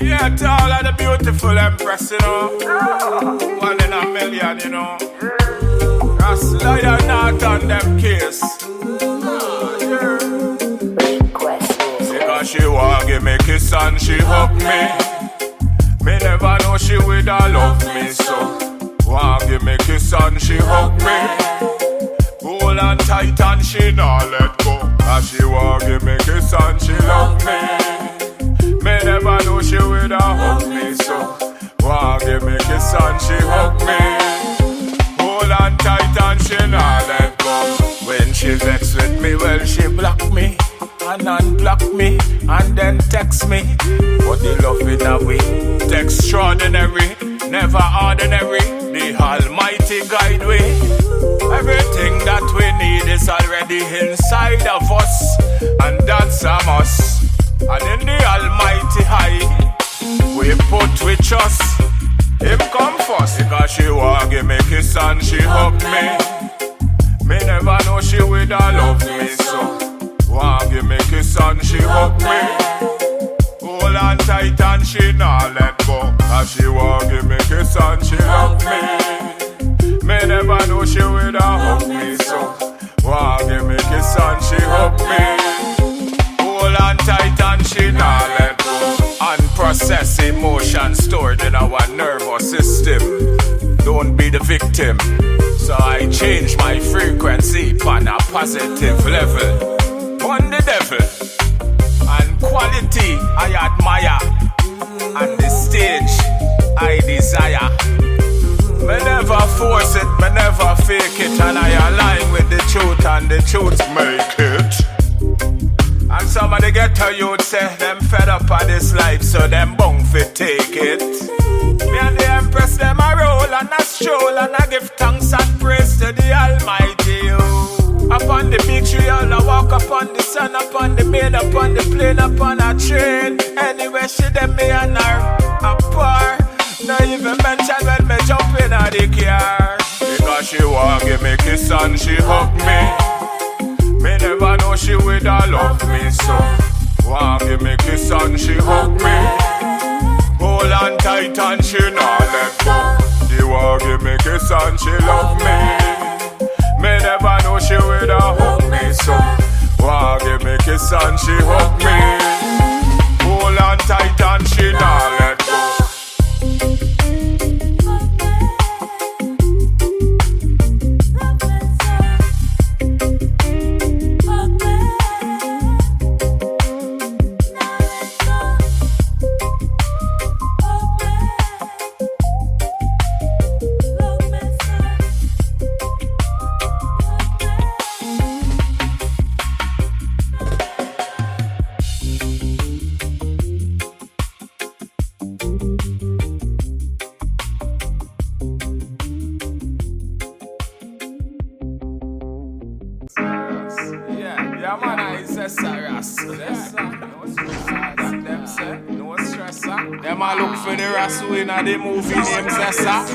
Yeah, to all of the beautiful empress, you know. One in a million, you know. That's lion not on them case. Because she want give me kiss and she hug me. Me never know she would love me so. Want give me kiss and she hug me. Hold on tight and she not let go. Cause she want give me kiss and she love me. Me never know she would hug me so. Want give me kiss and she hug me. Hold on tight and she not let go. When she vex with me, well she block me and unblock me and then text me. But the love in a way, extraordinary, never ordinary. The Almighty guide way. Everything that we need is already inside of us, and that's a must. And in the Almighty high, we put we trust. Him come first, because she want give me kiss and she hug me. Me never know she would love me so. Want give me kiss and she hug me. Hold on tight and she not let go. Cause she want give me kiss and she love me. Me never know she would hug me so. Want give me kiss and she hug me. Hold on tight and she not let go. Unprocessed emotion stored in our nervous system. Don't be the victim. So I change my frequency on a positive level. On the devil and quality I admire, and the stage I desire. Me never force it, me never fake it, and I align with the truth, and the truth make it. And some of the ghetto youth say them fed up of this life, so them bong fi take it. Me and the empress them a roll and a stroll, and I give thanks and praise to the Almighty. Upon the big tree, all I walk upon the sun, upon the maid, upon the plane, upon a train. Anywhere she dem me and her apart. Not even mention when me jump in a the car. Because she want give me kiss and she hug me. Me never know she would love me so. Want give me kiss and she hug me. Hold on tight and she not let go. She want give me kiss and she love me. Me never know she would hug me so. Want give me kiss and she hug me. Hold on tight and she not let go. Yeah, man, I say Saras. Them say, no stress, them a look for the Rasu in the movie name, Sessa.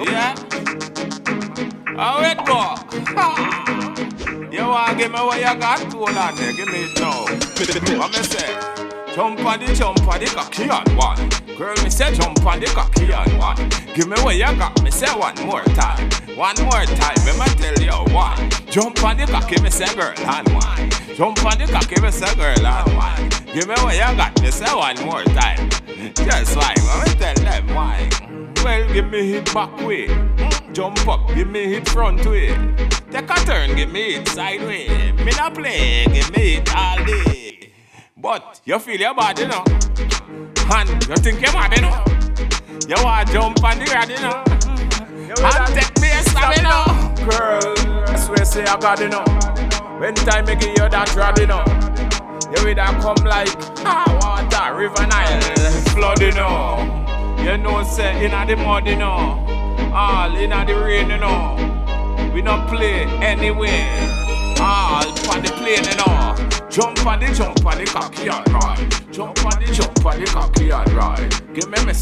Yeah? How it go? You want to give me what you got? Hold on there, give me it now. What me say? Jump on the cocky on one. Girl, me say jump on the cocky on one. Give me what you got, me say one more time. One more time, me tell you why. Jump on the cocky, me say girl on one. Jump on the cocky, me say girl on one. Give me what you got, me say one more time. Just why, me tell them why. Well, give me hit back way. Jump up, give me hit front way. Take a turn, give me hit side way. Me not play, give me hit all day. But you feel your body now, and you think you're mad, you know. You want to jump on the rod, you know. And take me a stab, you know. Girl, I swear say I got, you know. When time I give you that rod, you know. You will come like water, river Nile, flood, you know. You know, say, inna the mud, you know. All inna the rain, you know. We don't play anywhere. All on the plane, you know. Jump on the cocky and ride. Jump on the jump on the cocky and ride. Give me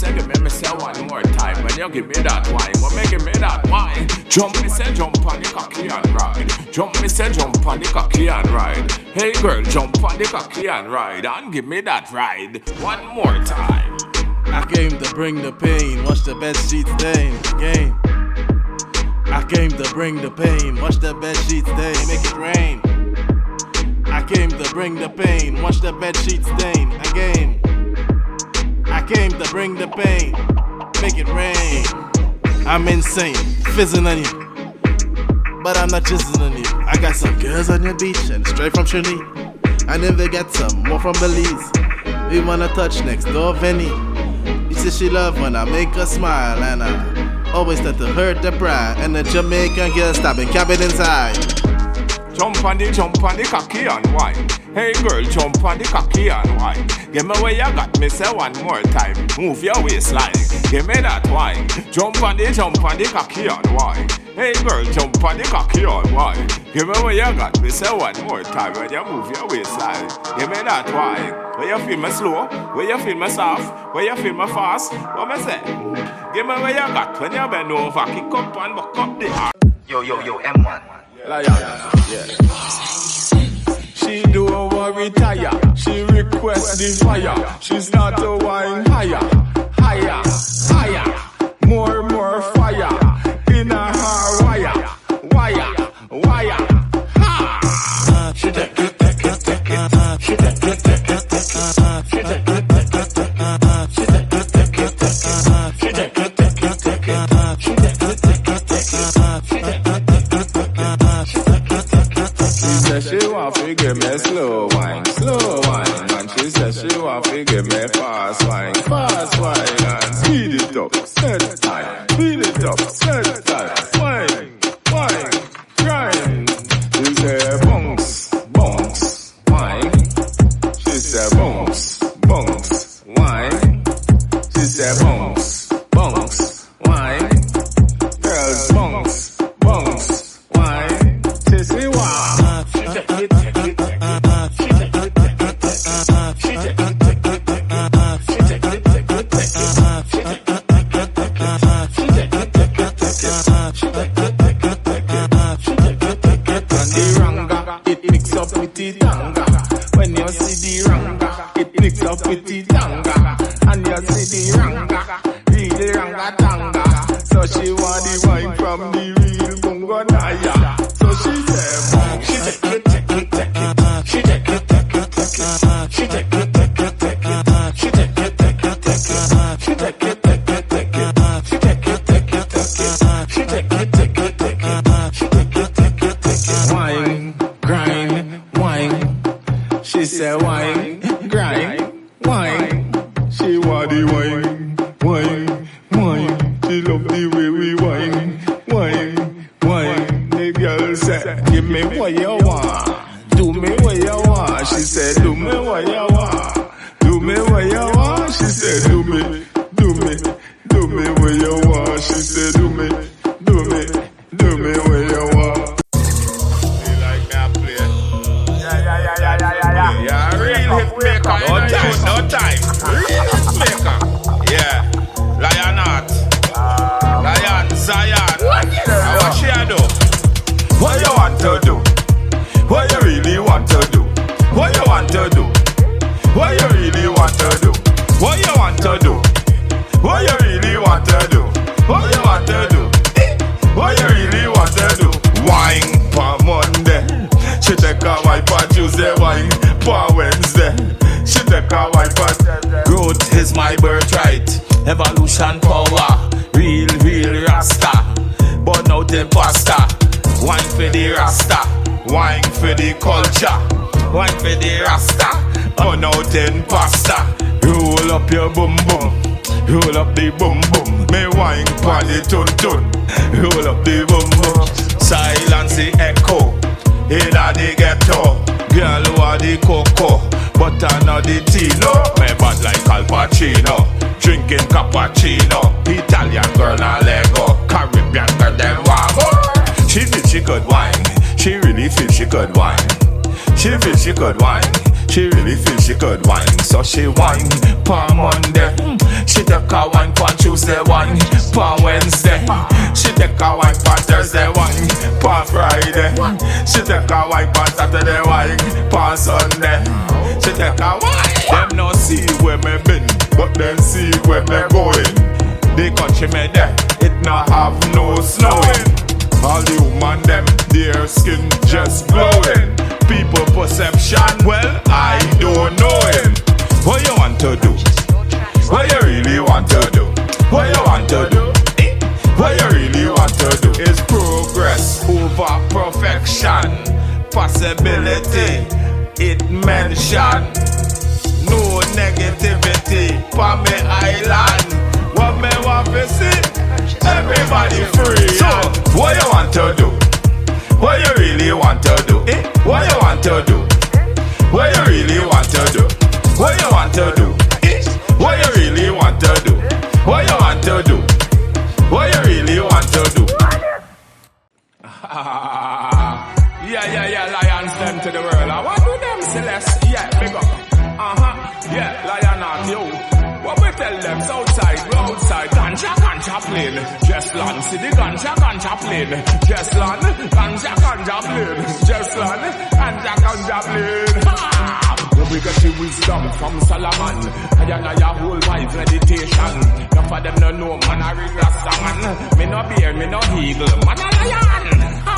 say one more time. When you give me that wine, when me give me that wine. Jump on the cocky and ride. Jump on the cocky and ride. Hey girl, jump on the cocky and ride. And give me that ride one more time. I came to bring the pain, watch the bed sheets stain. Game. I came to bring the pain, watch the bed sheets stain. Make it rain. I came to bring the pain, watch the bed sheets stain. Again. I came to bring the pain, make it rain. I'm insane, fizzing on you, but I'm not jizzing on you. I got some girls on your beach and straight from Trinity. I never get some more from Belize. We wanna touch next door, Vinny. You see she love when I make her smile, and I always tend to hurt the pride. And the Jamaican girl stopping cabin inside. Jump on the cocky and wine. Hey girl, jump on the cocky and wine. Give me where you got me, say one more time. Move your waistline, give me that wine. Jump on the cocky and wine. Hey girl, jump on the cocky and wine. Give me where you got me, say one more time. When you move your waistline, give me that wine. Where you feel me slow, where you feel me soft, where you feel me fast. What me say? Give me where you got when you bend over, kick up and buck up the heart. Yo, M1. Yeah. She don't want retire. She requests the fire. She's not a wine higher. More fire. In a her wire. Ha! She take it. She take it. She want to give me slow wine, and she said she want to give me fast wine, and speed it up, set time, speed it up, set time, wine, grind. She said bounce, wine. She said bounce, wine. She said bounce, wine. Girls bounce, wine. She say wow. When you see the ranga, it mix up with the tanga. And you see the ranga, really ranga tanga. So she want the wine from the real Bungo Naya. So she said, she take it. She take it. She take it. She take it. She take it. Wine, grind, wine. She said wine, grind, wine. She want the wine. She love the way we wine. The girl said, give me what you want. Do me what you want. She said, do me what you want. Do me what you want. She said, do me what you want. She said, do me what you want. Yeah, real hit maker. No time. Real hit maker. Yeah. Lionheart. Lion, Zion. What she do? What you want to do? What you really want to do? What you want to do? What you really want to do? What you want to do? What you really want to do? What you want to do? What you really want to do? Wine for Monday. She take a wife for Tuesday. Wine for Wednesday. She take a wife for growth is my birthright. Evolution power. Real Rasta. Burn out imposter. Wine for the Rasta. Wine for the culture. Wine for the Rasta. Burn out imposter. Roll up your boom boom. Roll up the boom boom. Me wine for the tun. Roll up the boom boom. Silence the echo. Inna the ghetto. Girl who are the cocoa, but I know the Tino. Me bad like Al Pacino. Drinking cappuccino. Italian girl na Lego. Caribbean girl them want more. She feel she could wine. She really feel she could wine. She feel she could wine. She really feel she could wine. So she wine on Monday. She take a wine on Tuesday, wine on Wednesday. She take a wine on Thursday, wine on Friday. She take a wine on Saturday, wine on Sunday. She take a wine. Them no see where me been, but them see where me going. The country me there, it not have no snowing. All the woman them, their skin just glowing. People perception, well, I don't know him. What you want to do? What you really want to do? What you want to do? What you really want to do is progress over perfection. Possibility, it mention. No negativity for me island. What me want to see? Everybody free. So, what you want to do? What you really want to do? What you want to do? What you really want to do? What you want to do? What you really want to do? What you want to do? What you really want to do? Yeah, lions them to the world. I want to them Celeste. Yeah, big up. Yeah, lion out, yo. What we tell them? Southside, outside, ganja plane. Just land, see the ganja plane. Just land, ganja plane. Just land, ganja plane. Ha! We get the wisdom from Solomon. I your whole life meditation. Enough of them no know, man, I read Rasta man. Me no bear, me no eagle, man, a lion. Ha!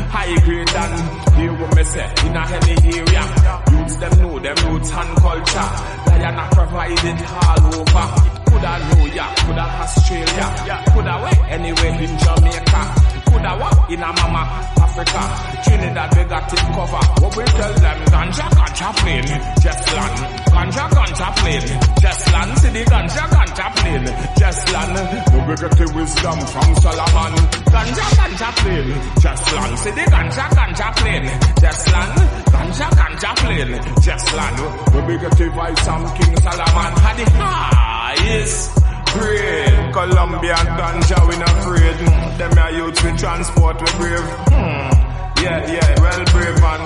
High grade and hear what me say in a any area. Youths them know them roots and culture. Lion a provide it all over. Coulda New York, coulda Australia, coulda where anywhere in Jamaica, coulda what in a mama Africa, Trinidad we got it cover. What we tell them? Ganja plane, just land. Ganja plane, just land. See the ganja plane, just land. We get the wisdom from Solomon. Ganja plane, just land. See the ganja plane, just land. Ganja plane, just land. We get the vibes from King Solomon. Had the highest grade. Colombian ganja we not afraid. Them a youth we transport we brave. Yeah, well brave man.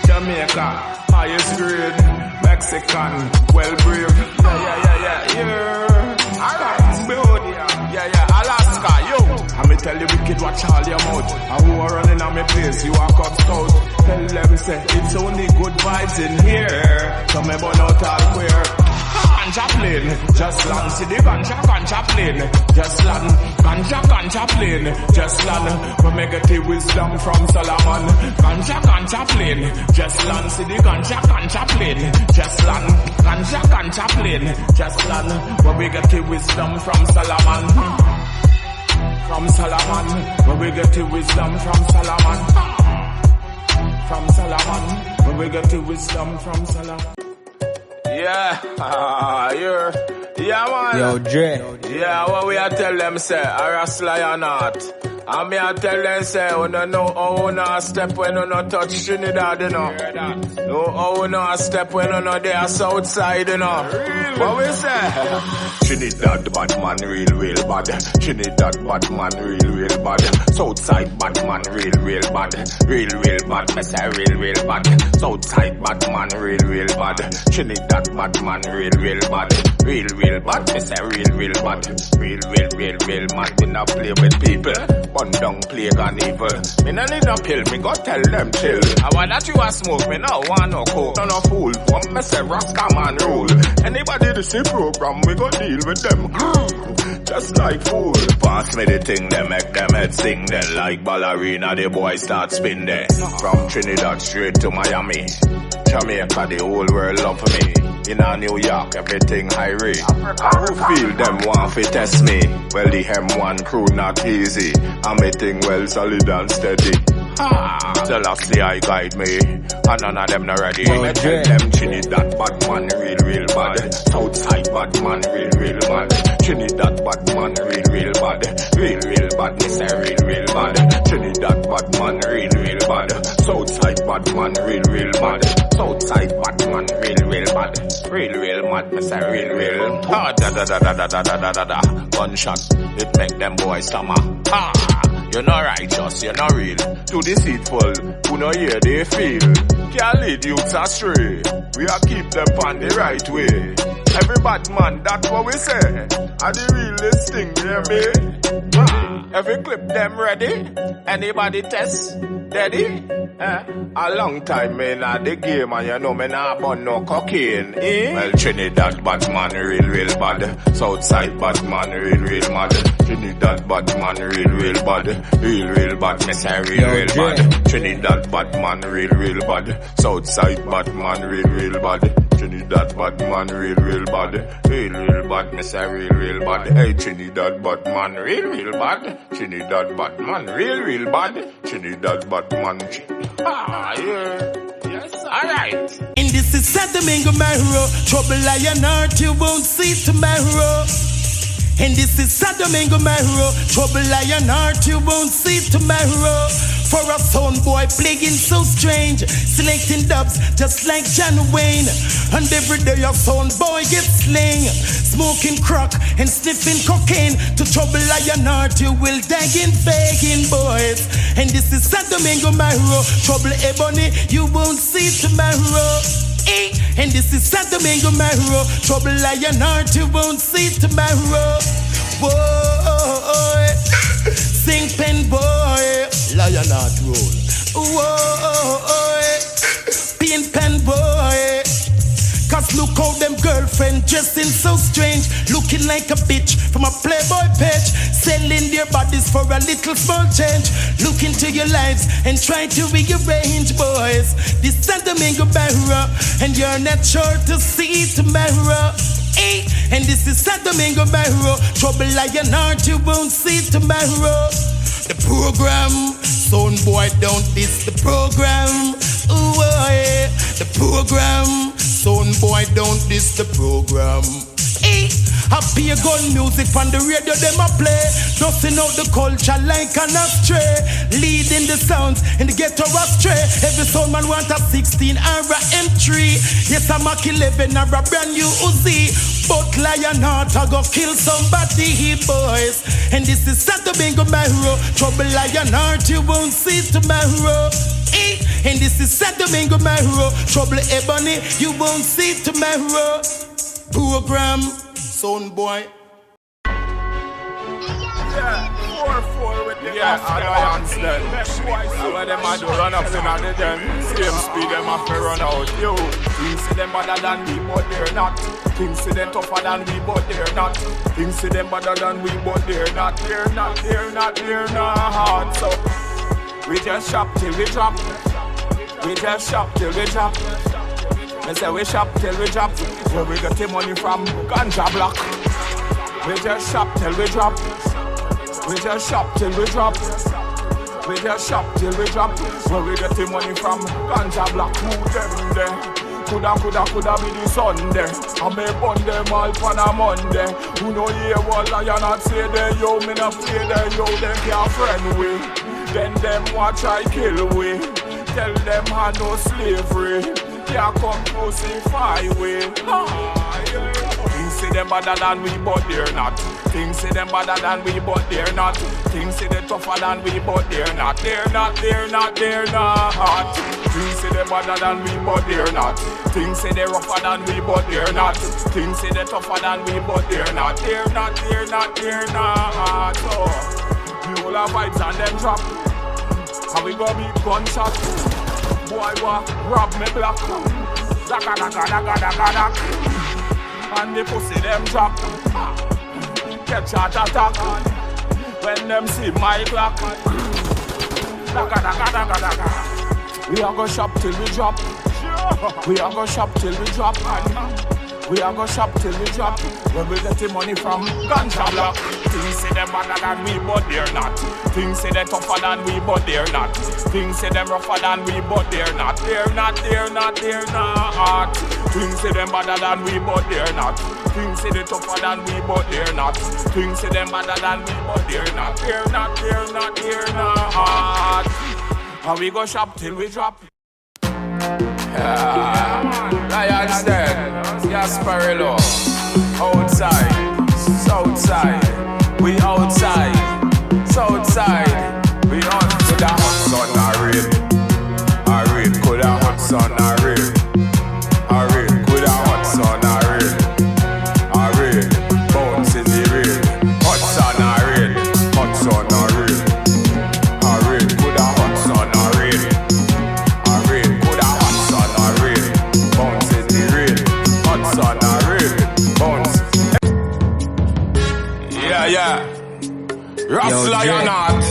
Jamaica, highest grade. Mexican, well brave. Yeah. Alright, Cambodia. Yeah, Alaska, yo. I me tell you wicked watch all your mouth. I who are running on me place, you walk up south. Tell them say it's only good vibes in here. So me burn out all queer. Ganja plane, just land. See the ganja plane, just land. Ganja plane, just land. We make the wisdom from Solomon. Ganja plane, just land. See the ganja plane, just land. Ganja plane, just land. We make the wisdom from Solomon. From Solomon, where we get the wisdom from Solomon. From Solomon, where we get the wisdom from Solomon. Yeah, man. Yo, Dre. Yeah, what we a tell them say, I wrestle or not. And me a tell them say, we don't know how we not step when we not touch Trinidad, you know. No, how we not step when we not there Southside, you know. What we say? Trinidad bad man real bad. Trinidad bad man real bad. Southside bad man real bad. Real bad, me say real bad. Southside bad man real bad. Trinidad bad man real bad. Real bad, me say real bad. Real man, we not play with people. Bun down plague and evil. Me no need no pill, me go tell them chill. I want that you a smoke, me no want no coke. No fool, what me say Rasta man rule. Anybody this program, we go deal with them. Just like fool. Pass me the thing, they make them head sing. Then like ballerina, the boy start spin there. From Trinidad straight to Miami. Jamaica, the whole world love me. In a New York, everything high rate. I who feel them want to test me. Well, the M1 crew not easy. I'm eating well solid and steady. Celeste I guide me. And none of them not ready. Me tell them Trinidad bad man real bad. Southside bad man real bad. Trinidad bad man real bad. Real bad, me say real bad. Trinidad bad man real bad. Southside bad man real bad. Southside bad man real bad. Real mad, me say real. Da. Gunshot, it make them boys stammer. You're not righteous, you're not real. To deceitful, who no hear they feel. Can't lead youths astray. We are keep them on the right way. Every bad man, that's what we say. Are the realest thing, you hear me? Every clip them ready. Anybody test? Daddy? A long time me not the game and you know me not burn no cocaine. Well, Trinidad Batman real bad. Southside Batman real mad. Trinidad Batman real bad. Real bad, me say real bad. Trinidad Batman real bad. Southside Batman real bad. Trinidad Batman real bad. Real bad, me say real bad. Hey, Trinidad Batman real bad. Trinidad Batman real bad. Trinidad Batman. Ah, yeah. Yes, alright. In this is St. Domingo Marrow. Trouble lion heart, you won't see tomorrow. And this is St. Domingo Marrow. Trouble lion heart, you won't see tomorrow. For a sound boy playing so strange, selecting dubs just like John Wayne. And every day a sound boy gets slain, smoking crack and sniffing cocaine. To trouble lion heart, you will die in begging boys. And this is St. Domingo Marrow. Trouble ebony, you won't see tomorrow. And this is St. Domingo Marrow. Trouble lion heart, you won't see tomorrow. Whoa, sing pen boy, lion heart roll. Whoa, paint pen boy. Cause look how them girlfriend dressing so strange, looking like a bitch from a Playboy page, selling their bodies for a little small change. Look into your lives and try to rearrange, boys. This St. Domingo Marrow, and you're not sure to see tomorrow. And this is St. Domingo Marrow. Trouble lion heart, you won't see tomorrow. The program, son boy, don't diss the program. Ooh, yeah. The program, son boy, don't diss the program. Happy gun music on the radio, them a play. Dusting out the culture like an astray, leading the sounds in the ghetto astray. Every sound man want a 16 or a M3. Yes, a Mach 11 or a brand new Uzi. But lion heart, I go kill somebody, boys. And this is St. Domingo Marrow. Trouble lion heart, you won't see tomorrow. And this is St. Domingo Marrow. Trouble ebony, you won't see tomorrow. Program, son boy. Yeah, 4-4 with the Alliance then. Where them a do run up in the den. Same speed them have to run out. Yo, things see them better than we, but they're not. Things see them tougher than we, but they're not. Things see them better than we, but they're not. They're not. So we just shop till we drop. We just shop till we drop. They say we shop till we drop. Where we get the money from ganja block. We just shop till we drop. We just shop till we drop. We just shop till we drop. Where we get the money from ganja block. Who them there? Coulda be the Sunday. I may burn them all on a Monday. Who know hear what lion not say there? Yo, me not play there. Yo, them can't friend we. Then them watch I kill we. Tell them I no slavery. Can't come crucify we. Things say them better than we, but they're not. Things say them better than we, but they're not. Things say they tougher than we, but they're not. They're not. Things say they better than we, but they're not. Things say they rougher than we, but they're not. Things say they tougher than we, but they're not. They're not. So, we all have vibes and them drop. And we go beat gunshot. Boy, rob me black. Daga. And the pussy them drop. Catch heart attack. When them see my clock. Daga. We are go shop till we drop. We are go shop till we drop. We are go shop till we drop. When we get the money from ganja block. Things say them better than we, but they're not. Things say they tougher than we, but they're not. Things say them rougher than we, but they're not. They're not. Things say them better than we, but they're not. Things say they tougher than we, but they're not. Things say them better than we, but they're not. They're not. And we go shop till we drop. Lions Den, Gasparillo. Outside, Southside, we outside, Southside. yeah. Ross Lionheart.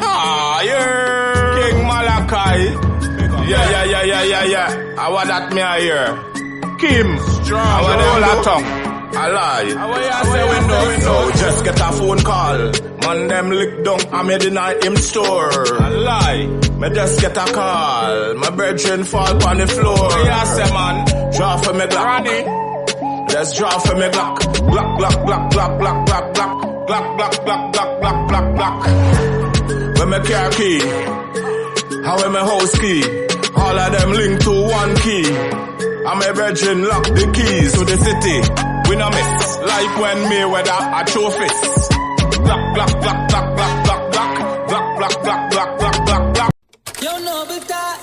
Ah, yeah. King Malachi. Yeah. I want that me I hear. Kim. Strong. I want all that tongue. I lie. I say window. Just get a phone call. Man them lick down. I made the night him store. I lie. Me just get a call. My brethren fall on the floor. I say man. Draw for me Glock. Just draw for me Glock. Glock. When me car key. How when me house key. All of them link to one key. And my brethren lock the keys to the city. We no miss, like when Mayweather a trophies. Black. You know big that.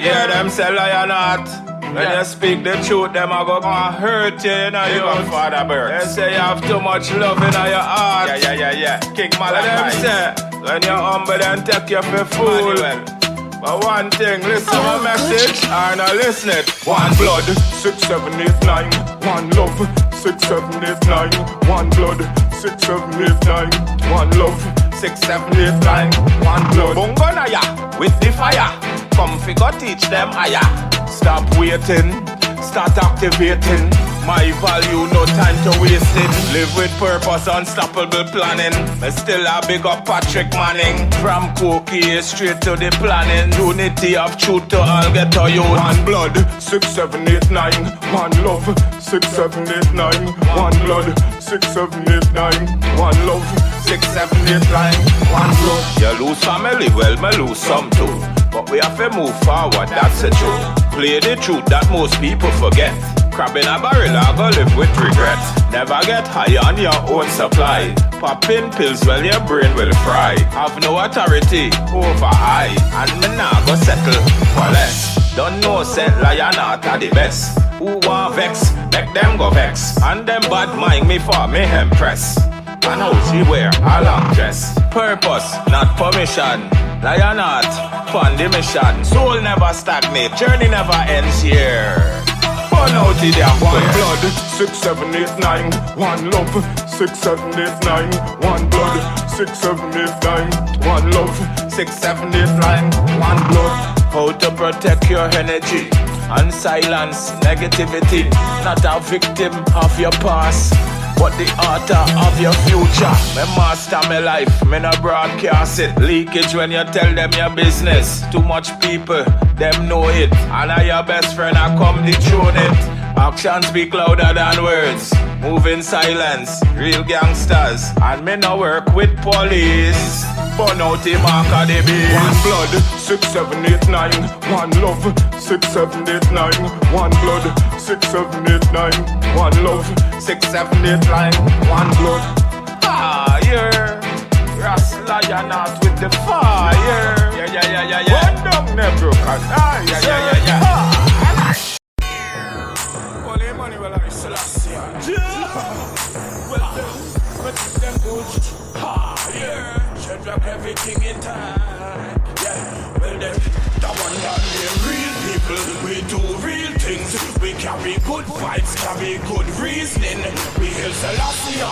Yeah, them say Lionheart. When you speak the truth, them a go hurt you, you know, you got father bird. They say you have too much love in your heart. Yeah. King Malachi. Them say, when you're humble, then take you for fool. But one thing, listen to my message, and I listen it. One blood, 6, 7, 8, 9. One love, 6, 7, 8, 9. One blood, 6, 7, 8, 9. One love, 6, 7, 8, 9. One blood. Bungonaya, with the fire. Come figure teach them higher. Stop waiting, start activating. My value, no time to waste it. Live with purpose, unstoppable planning. I still a big up Patrick Manning. From cookie straight to the planning. Unity of truth to all get to you. One blood, 6, 7, 8, 9. One love, 6, 7, 8, 9. One blood, 6, 7, 8, 9. One love, 6, 7, 8, 9. One blood. You lose family, well, me lose some too. But we have to move forward, that's the truth. Play the truth that most people forget. Crab in a barrel, I go live with regret. Never get high on your own supply. Popping pills, well your brain will fry. Have no authority over I, and me nah go settle for less. Don't know say Lionheart are the best. Who want vex, make them go vex. And them bad mind me for me impress. And how she wear a long dress. Purpose, not permission. Lionheart, fun the mission. Soul never stagnate, journey never ends here. Burn out the damn one blood, 6, 7, 8, 9. One love, 6, 7, 8, 9. One blood, 6, 7, 8, 9. One love, 6, 7, 8, 9. One blood. How to protect your energy and silence negativity. Not a victim of your past, but the author of your future. Me master my life, me no broadcast it. Leakage when you tell them your business. Too much people, them know it. And I your best friend, I come dethrone it. Actions speak louder than words. Move in silence, real gangsters. And me no work with police. Burn out the mark of the beast. One blood, 6, 7, 8, 9. One love, 6, 7, 8, 9. One blood, 6, 7, 8, 9. One love, 6, 7, 8, 9. One blood. Fire. Ross Lionheart with the fire. Yeah. One down never can. Yeah. Holy money, well, I Selassie. Well, them good. Yeah. Drop everything in time. Yeah, well then, that one got them real people. We do real things. We carry good vibes, carry good reasoning. We hail Selassie,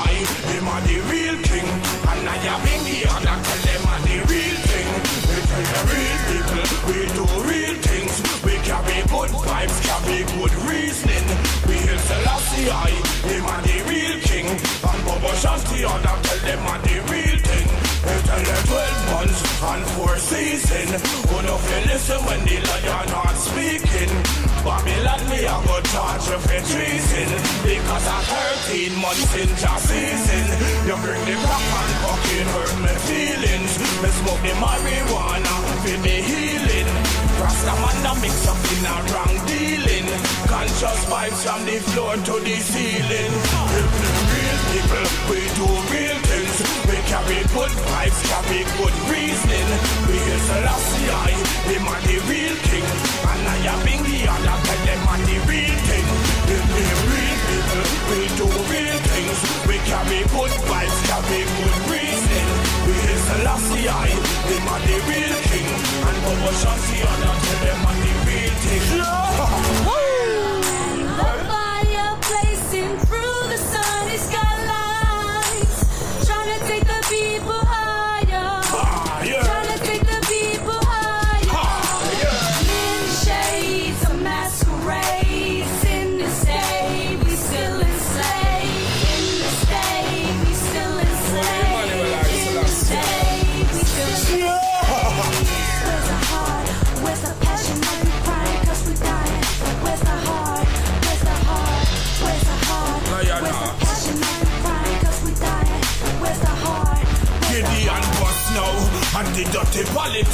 him are the real king. And I am in here and I tell them are the real thing. We tell the real people, we do real things. We carry good vibes, carry good reasoning. We hail Selassie, him are the real king. And Bobo Shanti and I tell them are the real thing. They tell them 12 months and 4 seasons. Who know if you listen when the Lionheart speaking. Babylon me I go charge you for treason. Because of 13 months in your season. You bring the rock and fucking hurt my feelings. Me smoke the marijuana for me healing. Rastaman a mix up in a wrong dealing. Conscious vibes from the floor to the ceiling. Real people, we do real things. We carry good vibes, carry good reasoning. We is Selassie, him are the real king. And I am Bingy and I tell them are the real thing. We real people, we do real things. We carry good vibes, carry good reasoning. We is Selassie, him are the real king. And Bobo Shanti and I tell them are the real thing. Fire,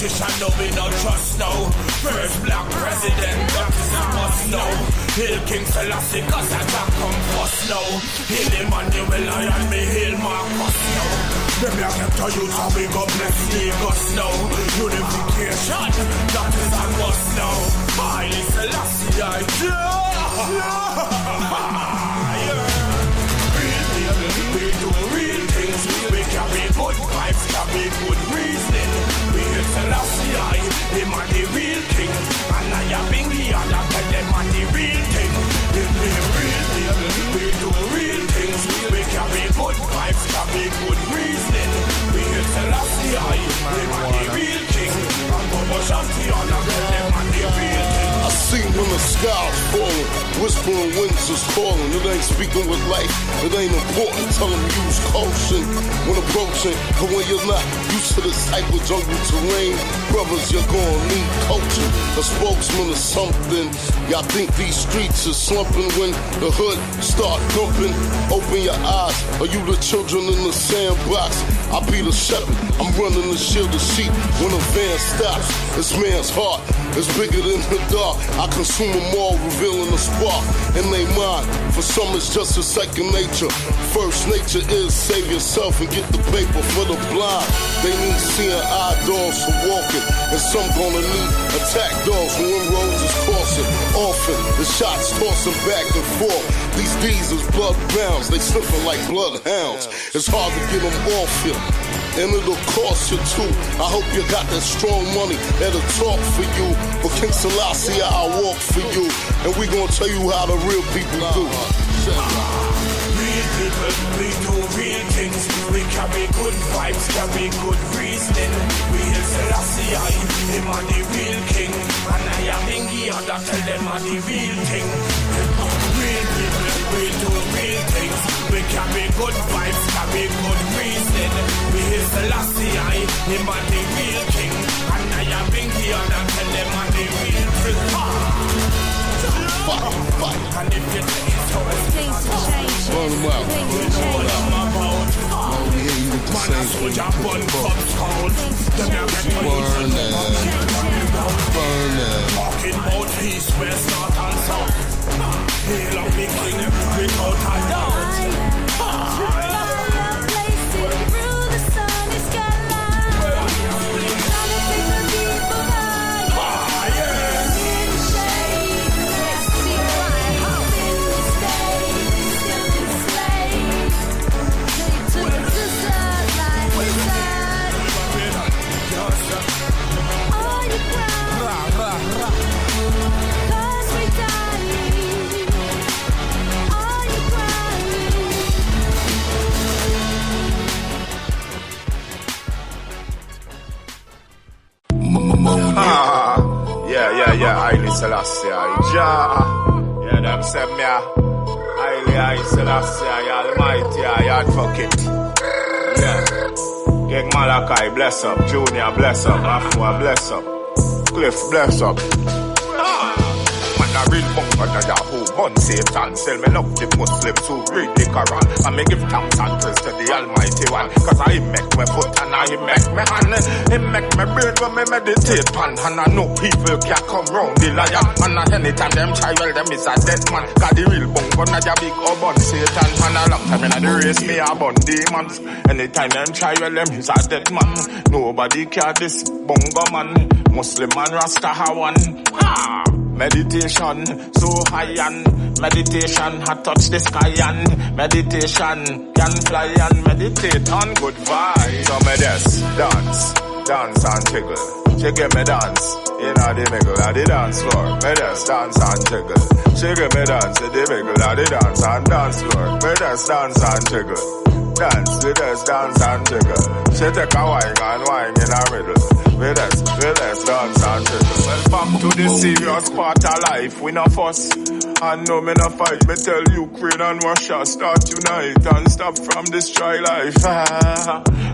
politician, no we no trust now. First black president, that is a must know. Hail King Selassie, cause I can't come first now. Hail Emmanuel, I and me hail Marcus now. Them ya kept to you, so we go bless Lagos now. Unification, that is a must now. Haile Selassie, I we do real things. We carry good vibes, carry good reasoning. We hail Selassie, him are the real king. And I am Bingy, and I tell them are the real thing. We do real things. We carry good vibes, carry good reasoning. We hail Selassie, him are the real king. And Bobo Shanti, and I tell them are the real thing. I see when the sky's falling, whispering winds is calling. It ain't speaking with life, it ain't important. Tell them use caution when approaching. But when you're not used to this type of jungle terrain, brothers, you're gonna need coaching. A spokesman or something. Y'all think these streets are slumping when the hood start dumping? Open your eyes, are you the children in the sandbox? I be the shepherd, I'm running the shield of sheep. When a van stops, this man's heart is bigger than the dark. I consume them all, revealing the spark in they mind. For some it's just a second nature. First nature is save yourself and get the paper for the blind. They need seeing eye dogs for walking, and some gonna need attack dogs when roads is crossing. Often the shots tossing back and forth. These D's is blood bounds, they sniffing like bloodhounds. It's hard to get them off here, and it'll cost you too. I hope you got that strong money that'll talk for you. But King Selassie, I'll walk for you, and we gonna tell you how the real people do. Real people, we do real things. We carry good vibes, carry good reasoning. We hail Selassie, him are the real king. And I am Bingy, and I tell them are the real thing. Real people, we do real things. We carry good vibes, carry good reasoning. We hail Selassie, him are the real king. And I am Bingy, and I tell them are the real thing. And if you take it so things are changing. Burn them out. Things are changing. Oh, yeah, you with the same thing. Burn them. Burn them. Talking about peace, west, north and south. Hail of the king without a doubt. Yeah, Haile Selassie, yeah, them said me, Haile Selassie, Almighty, I advocate. Yeah, King Malachi, bless up, Junior, bless up, Afua, bless up, Cliff, bless up. A real bunker na Yahoo, gun Satan. Sell me love the Muslims who read the Quran. And me give thanks and praise to the Almighty One. Cause I make me foot and I make me hand. He make me brain when me meditate pan. And I know people can't come round the lion. And anytime them try, well them is a dead man. Cause the real bunker na ya big bun Satan. And a long time in the race me a bun demons. Anytime them try, well them is a dead man. Nobody care this bunker man. Muslim man Rasta one. Meditation so high and meditation had touched the sky and meditation can fly and meditate on good vibes. So me dance and jiggle. She give me dance in the middle of the dance floor. Me dance and jiggle. She give me dance in the middle of the dance floor. Me dance and jiggle. Dance and jiggle. She take a wine in the middle. We dance and jiggle. Well, back to the serious part of life. We no fuss and no me no fight. Me tell Ukraine and Russia start unite and stop from this dry life.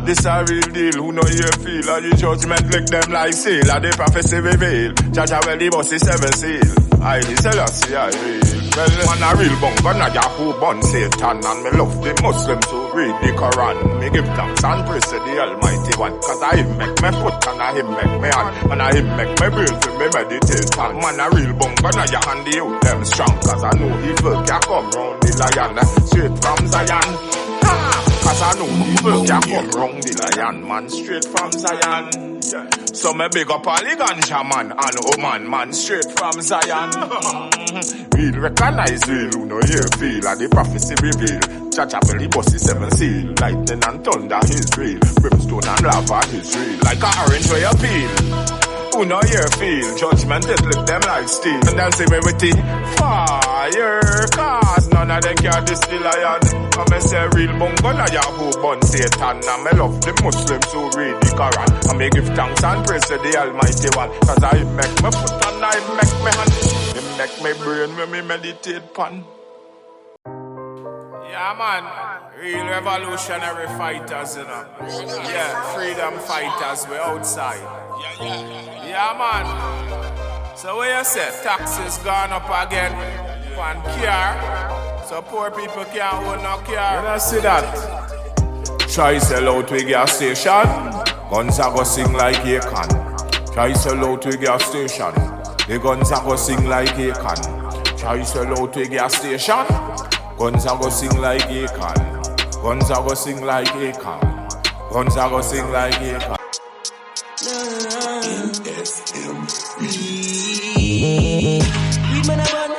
This a real deal. Who know you feel? And the judgment lick them like seal. And the prophecy reveal. Jaja well the boss is 7 seal. Haile Selassie I real. Well, man a real bunker na Yahoo bun Satan. And me love the Muslims who read the Quran. Me give thanks and praise to the Almighty One. Cause I him make me foot and I him make me hand. And I him make me brain to me meditate. And man a real bunga na ya hand the youth them strong. Cause I know evil can come round the lion. Straight from Zion. Cause I know evil can come round the lion. Man straight from Zion. So me big up all the ganja man and woman man straight from Zion. Real recognize real, who know you feel. And the prophecy reveal. Jaja belly bossy 7 seal. Lightning and thunder is real. Brimstone and lava is real. Like a orange where you peel. Who know you feel. Judgment it lift them like steel. And then say me with the fire. Cause none of them can distill iron. And me say real bunga na Yahoo bun Satan. And me love the Muslims who read the Quran. And me give thanks and praise to the Almighty One. Cause I make me foot and I make me hand. It make me brain when me meditate pan. Yeah man, real revolutionary fighters, you know. Yeah, freedom fighters, we outside. Yeah man. So what you say? Taxes gone up again. Pan car. So poor people can't own no car. You know see that? Try sell out with gas station. Guns a go sing like Akon. Try sell out with gas station. The guns a go sing like Akon. Try sell out with gas station. Guns a go sing like Akon. Guns a go sing like Akon. Guns a go sing like Akon. Weed man a bun,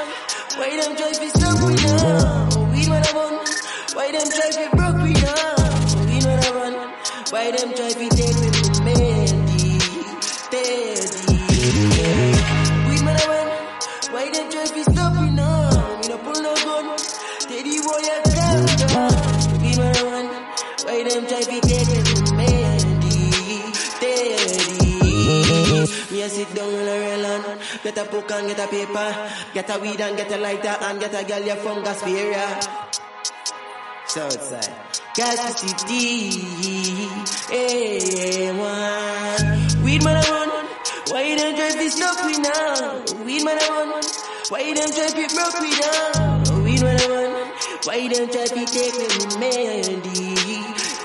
why them try fi stop we now? Weed man a bun, why them try fi broke we now? Weed man a bun, why them try fi take me to Mandy, Teddy? Weed man a bun, why them try fi stop we now? We no pull no gun, Teddy boy a gun. Weed man a bun, why them try fi take me to Mandy, Teddy? Me a sit down on a rail and get a book and get a paper, get a weed and get a lighter and get a girl from Gasperia. Southside, Gas City, hey man. Weed man a run, why them try to stop we now? Weed man a run, why them try to broke we down? Weed man a run, why them try to take me Mandy,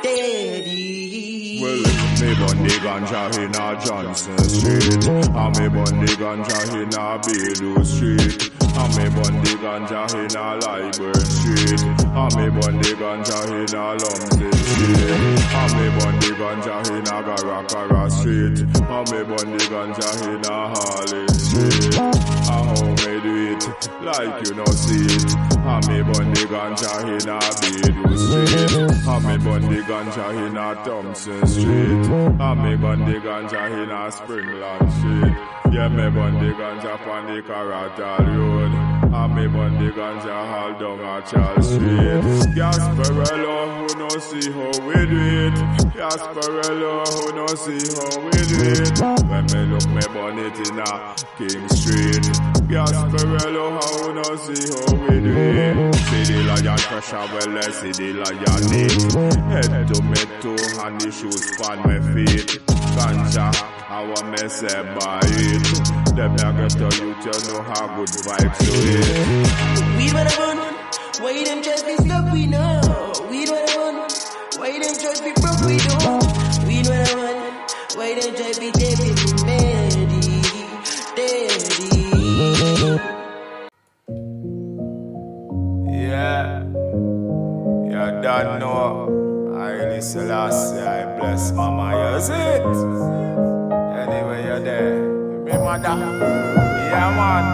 Teddy? Well, me bun the ganja in a Johnson Street. And me bun the ganja in a Bedu Street. And me bun the ganja in a Liburn Street. And me bun the ganja in a Lumsden Street. And me bun the ganja in a Garakara Street. And me bun the ganja in a Harley Street. And how me do it, like you know see it. And me bun the ganja in a Bedu Street. And me bun the ganja in a Thompson Street. And me bun the ganja in a Springland Street. Yeah, me bun the ganja on the Caratal Road. And me bun the ganja all down a Charles Street. Gasparello, who no see how we do it. Gasparello, who no see how we do it. When me look me bun it in a King Street. Gasparello, who no see how we do it. See the lion pressure, well let's see the lion eat. Head to me toe and the shoes on my feet. Ganja, I want me say buy it. Them not get to youth, you know how good vibes to it. Weed man a bun, why them try to stop we now? Weed man a bun, why them try to broke we down? Weed man a bun, why them try to take me to Mandy, Teddy? Yeah, you don't know. I Selassie, I bless mama, you see it. Anyway, you're there. Me mother, yeah man.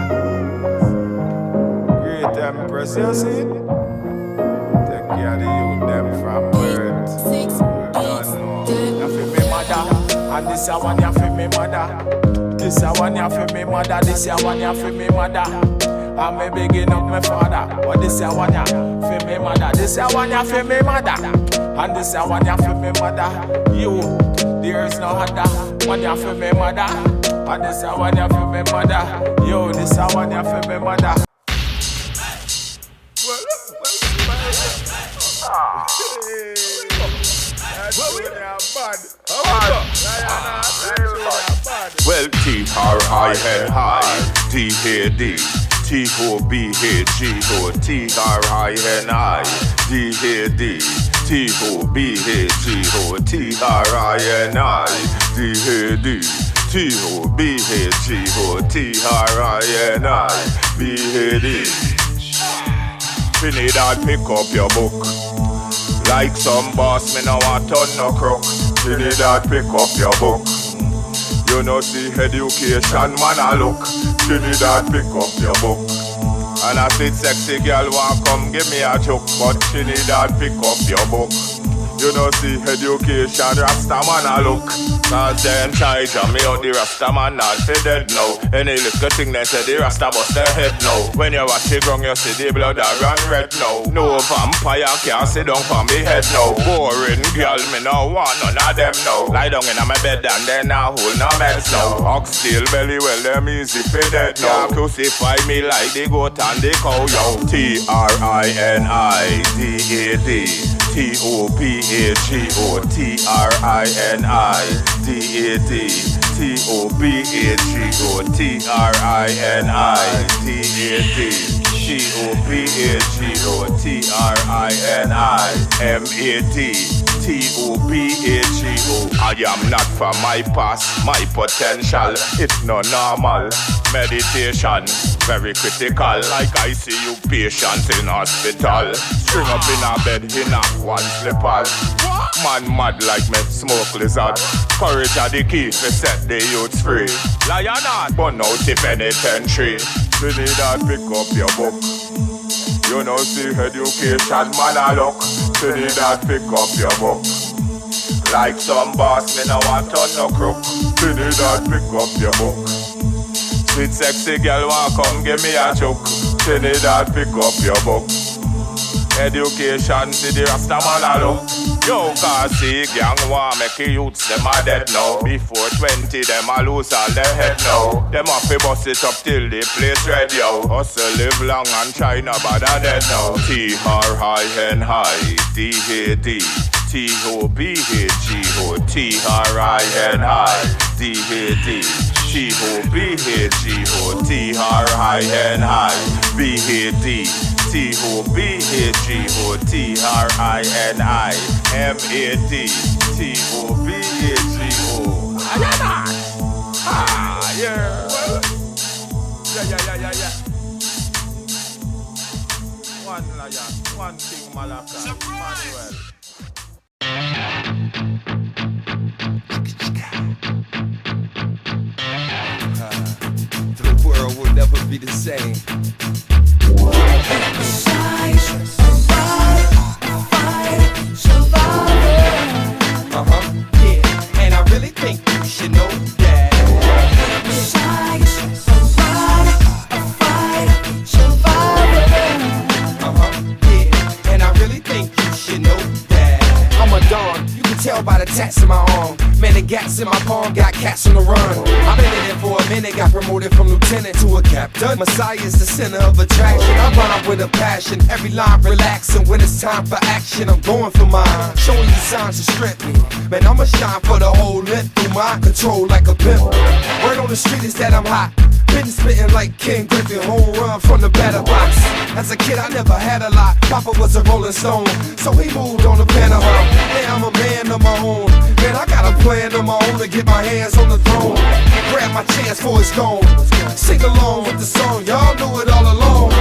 Great empress, you see it. Take care of the youth them from birth. You don't know. You feel me mother, and this a one you feel me mother. This a one you feel me mother. This a one you feel me mother. I'm a begin up my father. But this a one ya for me mother. This a one ya for me mother. And this a one ya for me mother. You, there is no other. One ya for me mother. And this a one ya for me mother. You, this a one ya for me mother. Well, T-R-I-N-I, D-A-D, T-O-B-H-G-O, T-R-I-N-I, D-A-D, T-O-B-H-G-O-T-R-I-N-I-D-A-D T-O-B-H-G-O-T-R-I-N-I-B-A-D Trinidad, pick up your book. Like some boss, me no want turn no crook. Trinidad, pick up your book. You know see education, man a look. Trinidad, pick up your book. And I said sexy girl want come give me a joke. But Trinidad, pick up your book. You know see education, Rasta man a look. Cause they in charge of me out the Rasta man not fi dead now. Any little thing they say the Rasta bust their head now. When you watch the ground you see the blood a run red now. No vampire can't sit down for me head now. Boring girl me no want none of them now. Lie down in my bed and then I hold no meds now. Oxtail belly well them easy fi dead now. Crucify me like the goat and the cow yo. T-R-I-N-I-D-A-D T-O-B-H-G-O-T-R-I-N-I-D-A-D T-O-B-H-G-O-T-R-I-N-I-D-A-D T-O-B-H-G-O-T-R-I-N-I-M-A-D T-O-B-H-G-O I am not for my past, my potential. It's not normal. Meditation, very critical. Like I see you patient in hospital. String up in a bed in a one slippers. Man mad like me, smoke lizard. Courage are the key to set the youths free. Lion not burn out the penitentiary. Trinidad, pick up your book. You know see education, man a look. Trinidad, pick up your book. Like some boss, me no want turn no crook. Trinidad, pick up your book. Sweet sexy girl want come give me a choke. Trinidad, pick up your book. Education, see the Rasta man a look. Yo, cause see gang want make the youths them a dead now. Before 20 them a lose all their head now. Them a fi bust it up till the place red yo. Hustle live long and China bad a dead now. T-R-I-N-I-D-A-D T-O-B-H-G-O-T-R-I-N-I-D-A-D T-O-B-H-G-O-T-R-I-N-I-B-A-D T-O-B-H-G-O-T-R-I-N-I-M-A-D T-O-B-H-G-O Ah, yeah. Yeah. One lion, one thing Malaka, Manuel. The world will never be the same. Yeah, and I really think you should know that. Yeah, and I really think you should know that. I'm a don, you can tell by the tats in my arm. Man, the gats in my palm got cats on the run. I've been in it for a minute, got promoted from lieutenant to a captain. Messiah is the center of attraction. I rhyme with a passion, every line relaxing. When it's time for action, I'm going for mine. Showing you signs to strip me. Man, I'ma shine for the whole length through my control like a pimp. Word on the street is that I'm hot. Been spitting like King Griffin, home run from the batter box. As a kid, I never had a lot. Papa was a rolling stone, so he moved on the Panama. Now I'm a man of my own. Man, I got a plan of my own to get my hands on the throne. Grab my chance before it's gone. Sing along with the song, y'all knew it all along.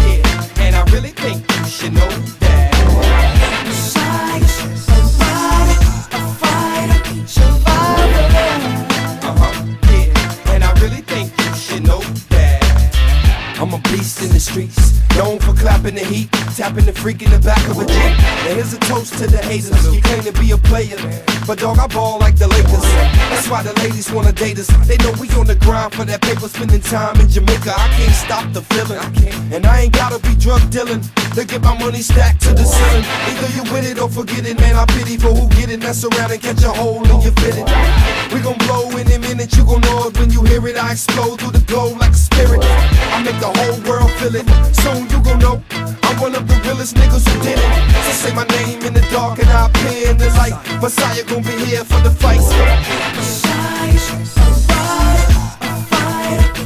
Yeah, and I really think you should know that. Yeah, and I really think you should know that. I'm a beast in the streets, known for clapping the heat, tapping the freak in the back of a Jeep. And here's a toast to the haters. You claim to be a player, but dog, I ball like the Lakers. That's why the ladies wanna date us. They know we on the grind for that paper, spending time in Jamaica. I can't stop the feeling, and I ain't gotta be drug dealing to get my money stacked to the ceiling. Either you with it or forget it, man. I pity for who get it. Mess around and catch a hole in your fitting. We gon' blow in a minute, you gon' know it when you hear it. I explode through the globe like a spirit. I make the whole world feel it. Soon you gon' know I'm one of the realest niggas who did it. So say my name in the dark and I appear in the light. Messiah gon' be here for the fight.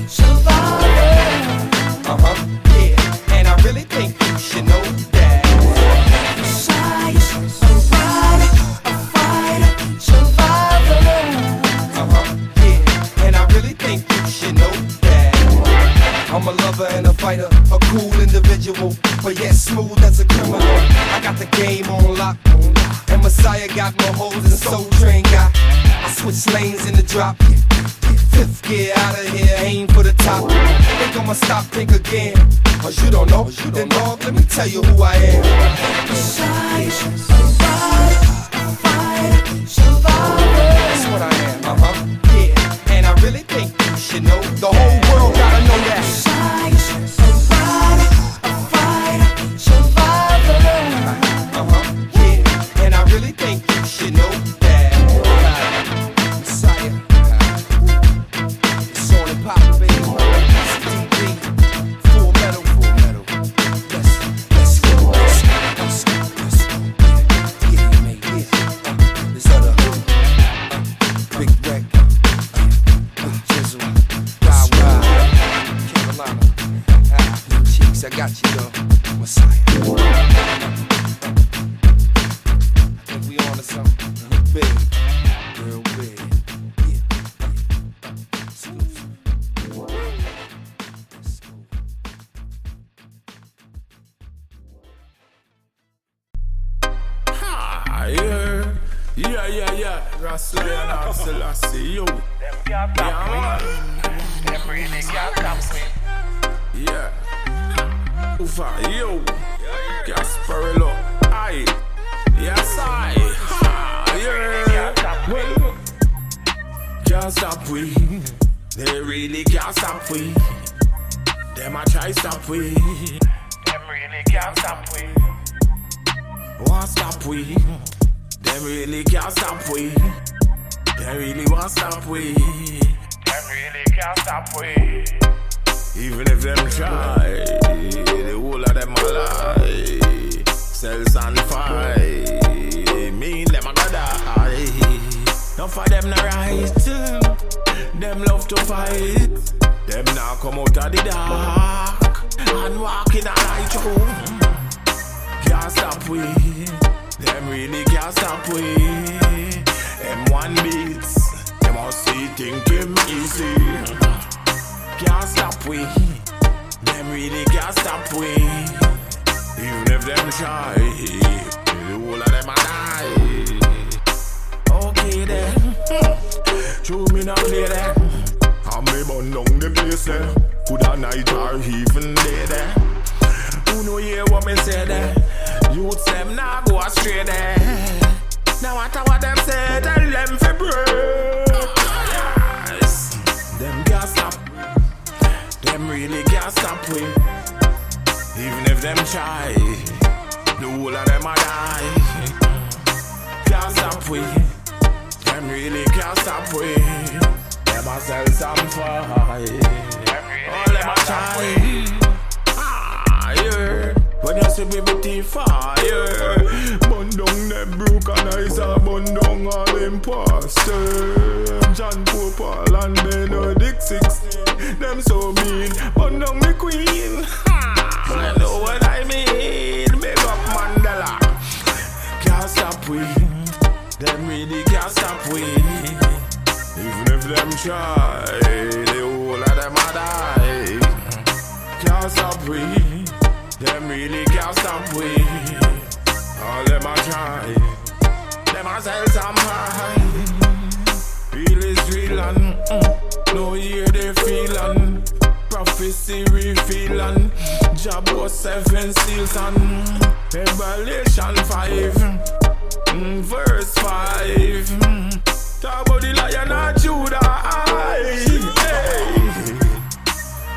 Survivor. fighter, a cool individual, but yet smooth as a criminal. I got the game on lock, and Messiah got more holes than Soul Train got. I switch lanes in the drop, fifth gear out of here, aim for the top. Think I'ma stop, think again, cause you don't know, then dog, let me tell you who I am. Messiah, that's what I am, yeah, and I really think you should know, the whole world gotta know that. Yeah, and I really think you should know that. Messiah, it's on and poppin', baby. DB, full metal. Let's go. Yeah, mate, yeah. This other big wreck, big jizzle, ride, Carolina. Them cheeks, I got you, though. Messiah. I think we on to something big, real big. Yeah. Exclusive. Let's go. Yeah. Rastlion and Selassie, yo. Them can't stop me. Them really can't stop me. Yeah. Ufa, yo. Gasparilla. Aye. Yes, I. Yeah. Well, can't stop we. They really can't stop we. Them a try stop we. Them really can't stop me. Want stop we. Them really can't stop we. They really want stop we. Them really can't stop me. Even if them try, the whole of them a lie. Cells and fight, mean them a go die. None for them not right. Them love to fight. Them now come out of the dark and walk in a light room. Can't stop we. Them really can't stop we. M1 beats, them all see think him easy. Can't stop we. Them really can't stop we. Even if them try, the whole of them a die. Okay then, show me not play there. And me burn down the place there. Good a night or even day there. Who know hear what me say there? Youths them now go astray there. Now what them say, tell them for break. Yes. Them can't stop. Them really can't stop we. Even if them try, the whole of them a die. Can't stop we. Them really can't stop we. Them a sell some fight. All them a try. Yeah. When you see me with the fire, burn down them broken eyes and burn down all them pastors. John Paul and Benedict 16, them so mean, burn down the queen. I know what I mean, make up Mandela. Can't stop we, them really can't stop we. Even if them try, the whole of them a die. Can't stop we. Them really can't stop we. All them a try. Them a sell some high. Real is real and no hear they feelin'. Prophecy revealin'. Job was 7 seals and Revelation 5 verse 5. Talk about the Lion of Judah. Hey.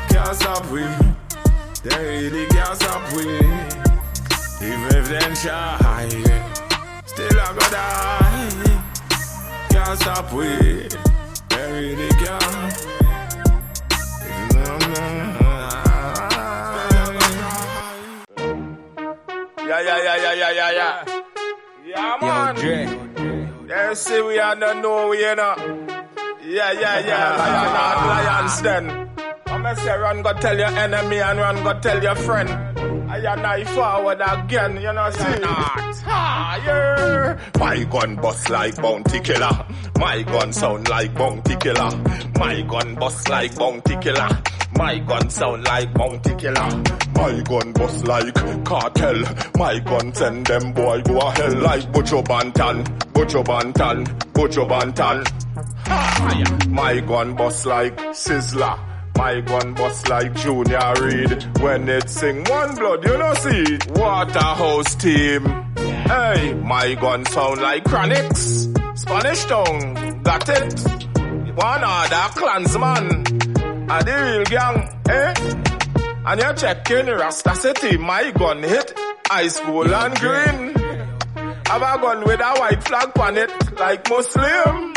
Can't stop we. They really can't stop we. Even if them try, still I go die. Can't stop we. They really can't. Yeah. Yeah, man. They say we are not know we, you know. Yeah. Lions then. I'ma say run go tell your enemy and run go tell your friend. I knife forward again, you know see not. Yeah. My gun bust like bounty killer. My gun sound like bounty killer. My gun bust like bounty killer. My gun sound like Bounty Killer. My gun bust like cartel. My gun send them boy go a hell like Butcho Bantan. Butcho Bantan. Butcho Bantan. My gun bust like Sizzler. My gun bust like Junior Reid. When it sing One Blood, you know see Waterhouse Team. Hey, my gun sound like Chronix. Spanish Town, got it. One other clansman. And the real gang, eh? And you're checking Rasta City. My gun hit high school and green. Have a gun with a white flag on it like Muslim.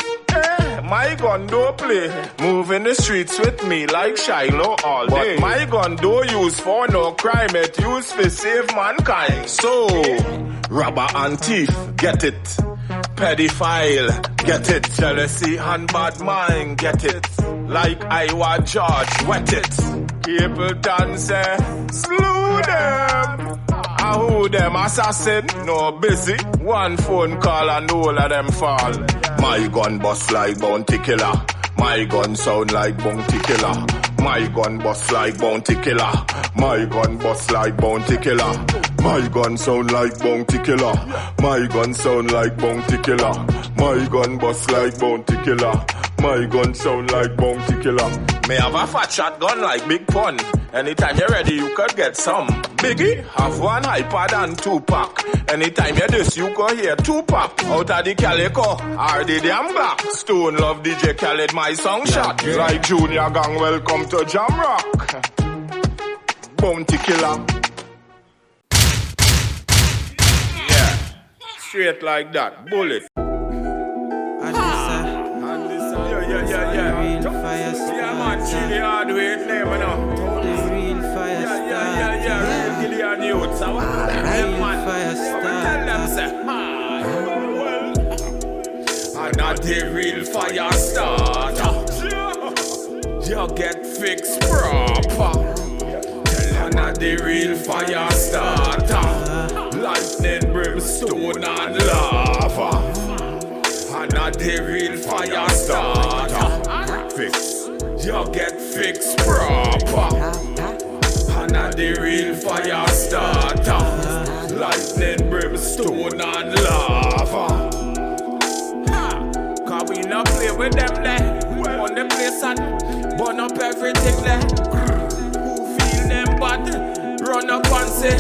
My gun don't play. Move in the streets with me like Shiloh all day. But my gun don't use for no crime. It used to save mankind. So, robber and thief, get it. Pedophile, get it. Jealousy and bad mind, get it. Like Iowa George, wet it. People dance, slew them. Who them assassin? No busy. One phone call and all of them fall. My gun bust like Bounty Killer. My gun sound like Bounty Killer. My gun bust like Bounty Killer. My gun bust like Bounty Killer. My gun sound like Bounty Killer. My gun sound like Bounty Killer. My gun bust like Bounty Killer. My gun sound like Bounty Killer. Me have a fat shotgun like Big Pun. Anytime you're ready, you could get some. Biggie, have one iPad and 2-pack. Anytime you this, you could hear 2-pack. Out of the Calico, or the damn black. Stone love DJ Khaled, my song shot. Like Junior Gang, welcome to Jam Rock. Bounty Killer. Yeah, straight like that, bullet. Yeah. Yeah, man, see the hard way, name, you know. The real fire starter. Yeah, real Gilead youths. I want them, man. Fire starter. Tell them, say, well, I'm not the real fire starter. You get fixed proper. I'm not the real fire starter. Lightning, brimstone, and lava. I'm not the real fire starter. Fix, you get fixed proper. I'm not the real fire starter. Lightning, brimstone, and lava. Cause we not play with them there. On the place and burn up everything there. Who feel them bad? Run up and say,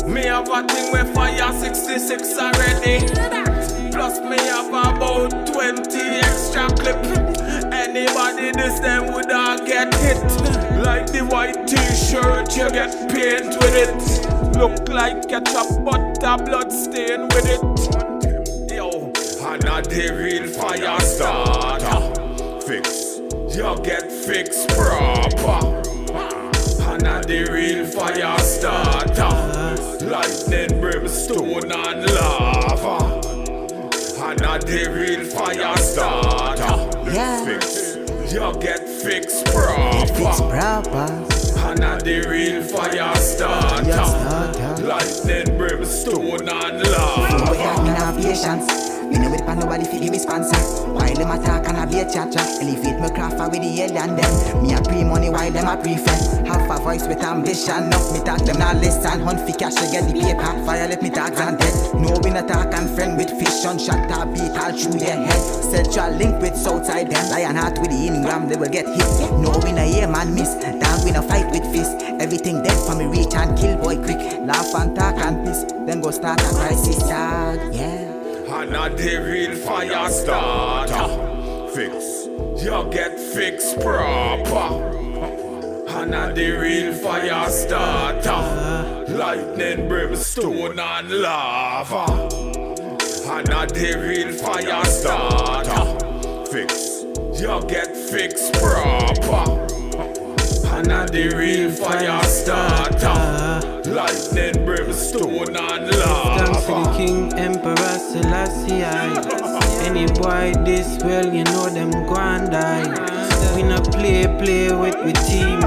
me have a thing with fire 66 already. Plus me have about 20 extra clip. Anybody this them would get hit. Like the white t-shirt, you get paint with it. Look like ketchup, butter, blood stain with it. Yo, I'm not the real fire starter. Fix, you get fixed proper. I'm not the real fire starter. Lightning, brimstone, and lava. I'm not the real fire starter. Yeah. Fix, you get fixed proper. I'm not the real fire starter. Lightning, brimstone, and lava. We got me have patience. Me know it pan nobody fi give me sponsor. While them attack and I be a cha-cha. Elevate me craft with the alien them. Me a pre-money while them a pre-fend. Have a voice with ambition. Enough me talk them not listen. Hunt fi cash to get the paper. Fire let me dogs and dead. No we not talk and friend with fish on shot or beat all through their head. Central link with Southside them. Lion heart with the Ingram they will get hit. No we no hear man miss. Down we no fight with fist. Everything dead for me reach and kill boy quick. Laugh and talk and piss. Then go start a crisis dog. Yeah. I'm not the real fire starter. Fix, you get fixed proper. I'm not the real fire starter. Lightning, brimstone, and lava. I'm not the real fire starter. Fix, you get fixed proper. I'm not the real fire starter. Lightning, brimstone, and Thanks to the lava. King Emperor Selassie. Any boy this well, you know them go and die. We not play with we team.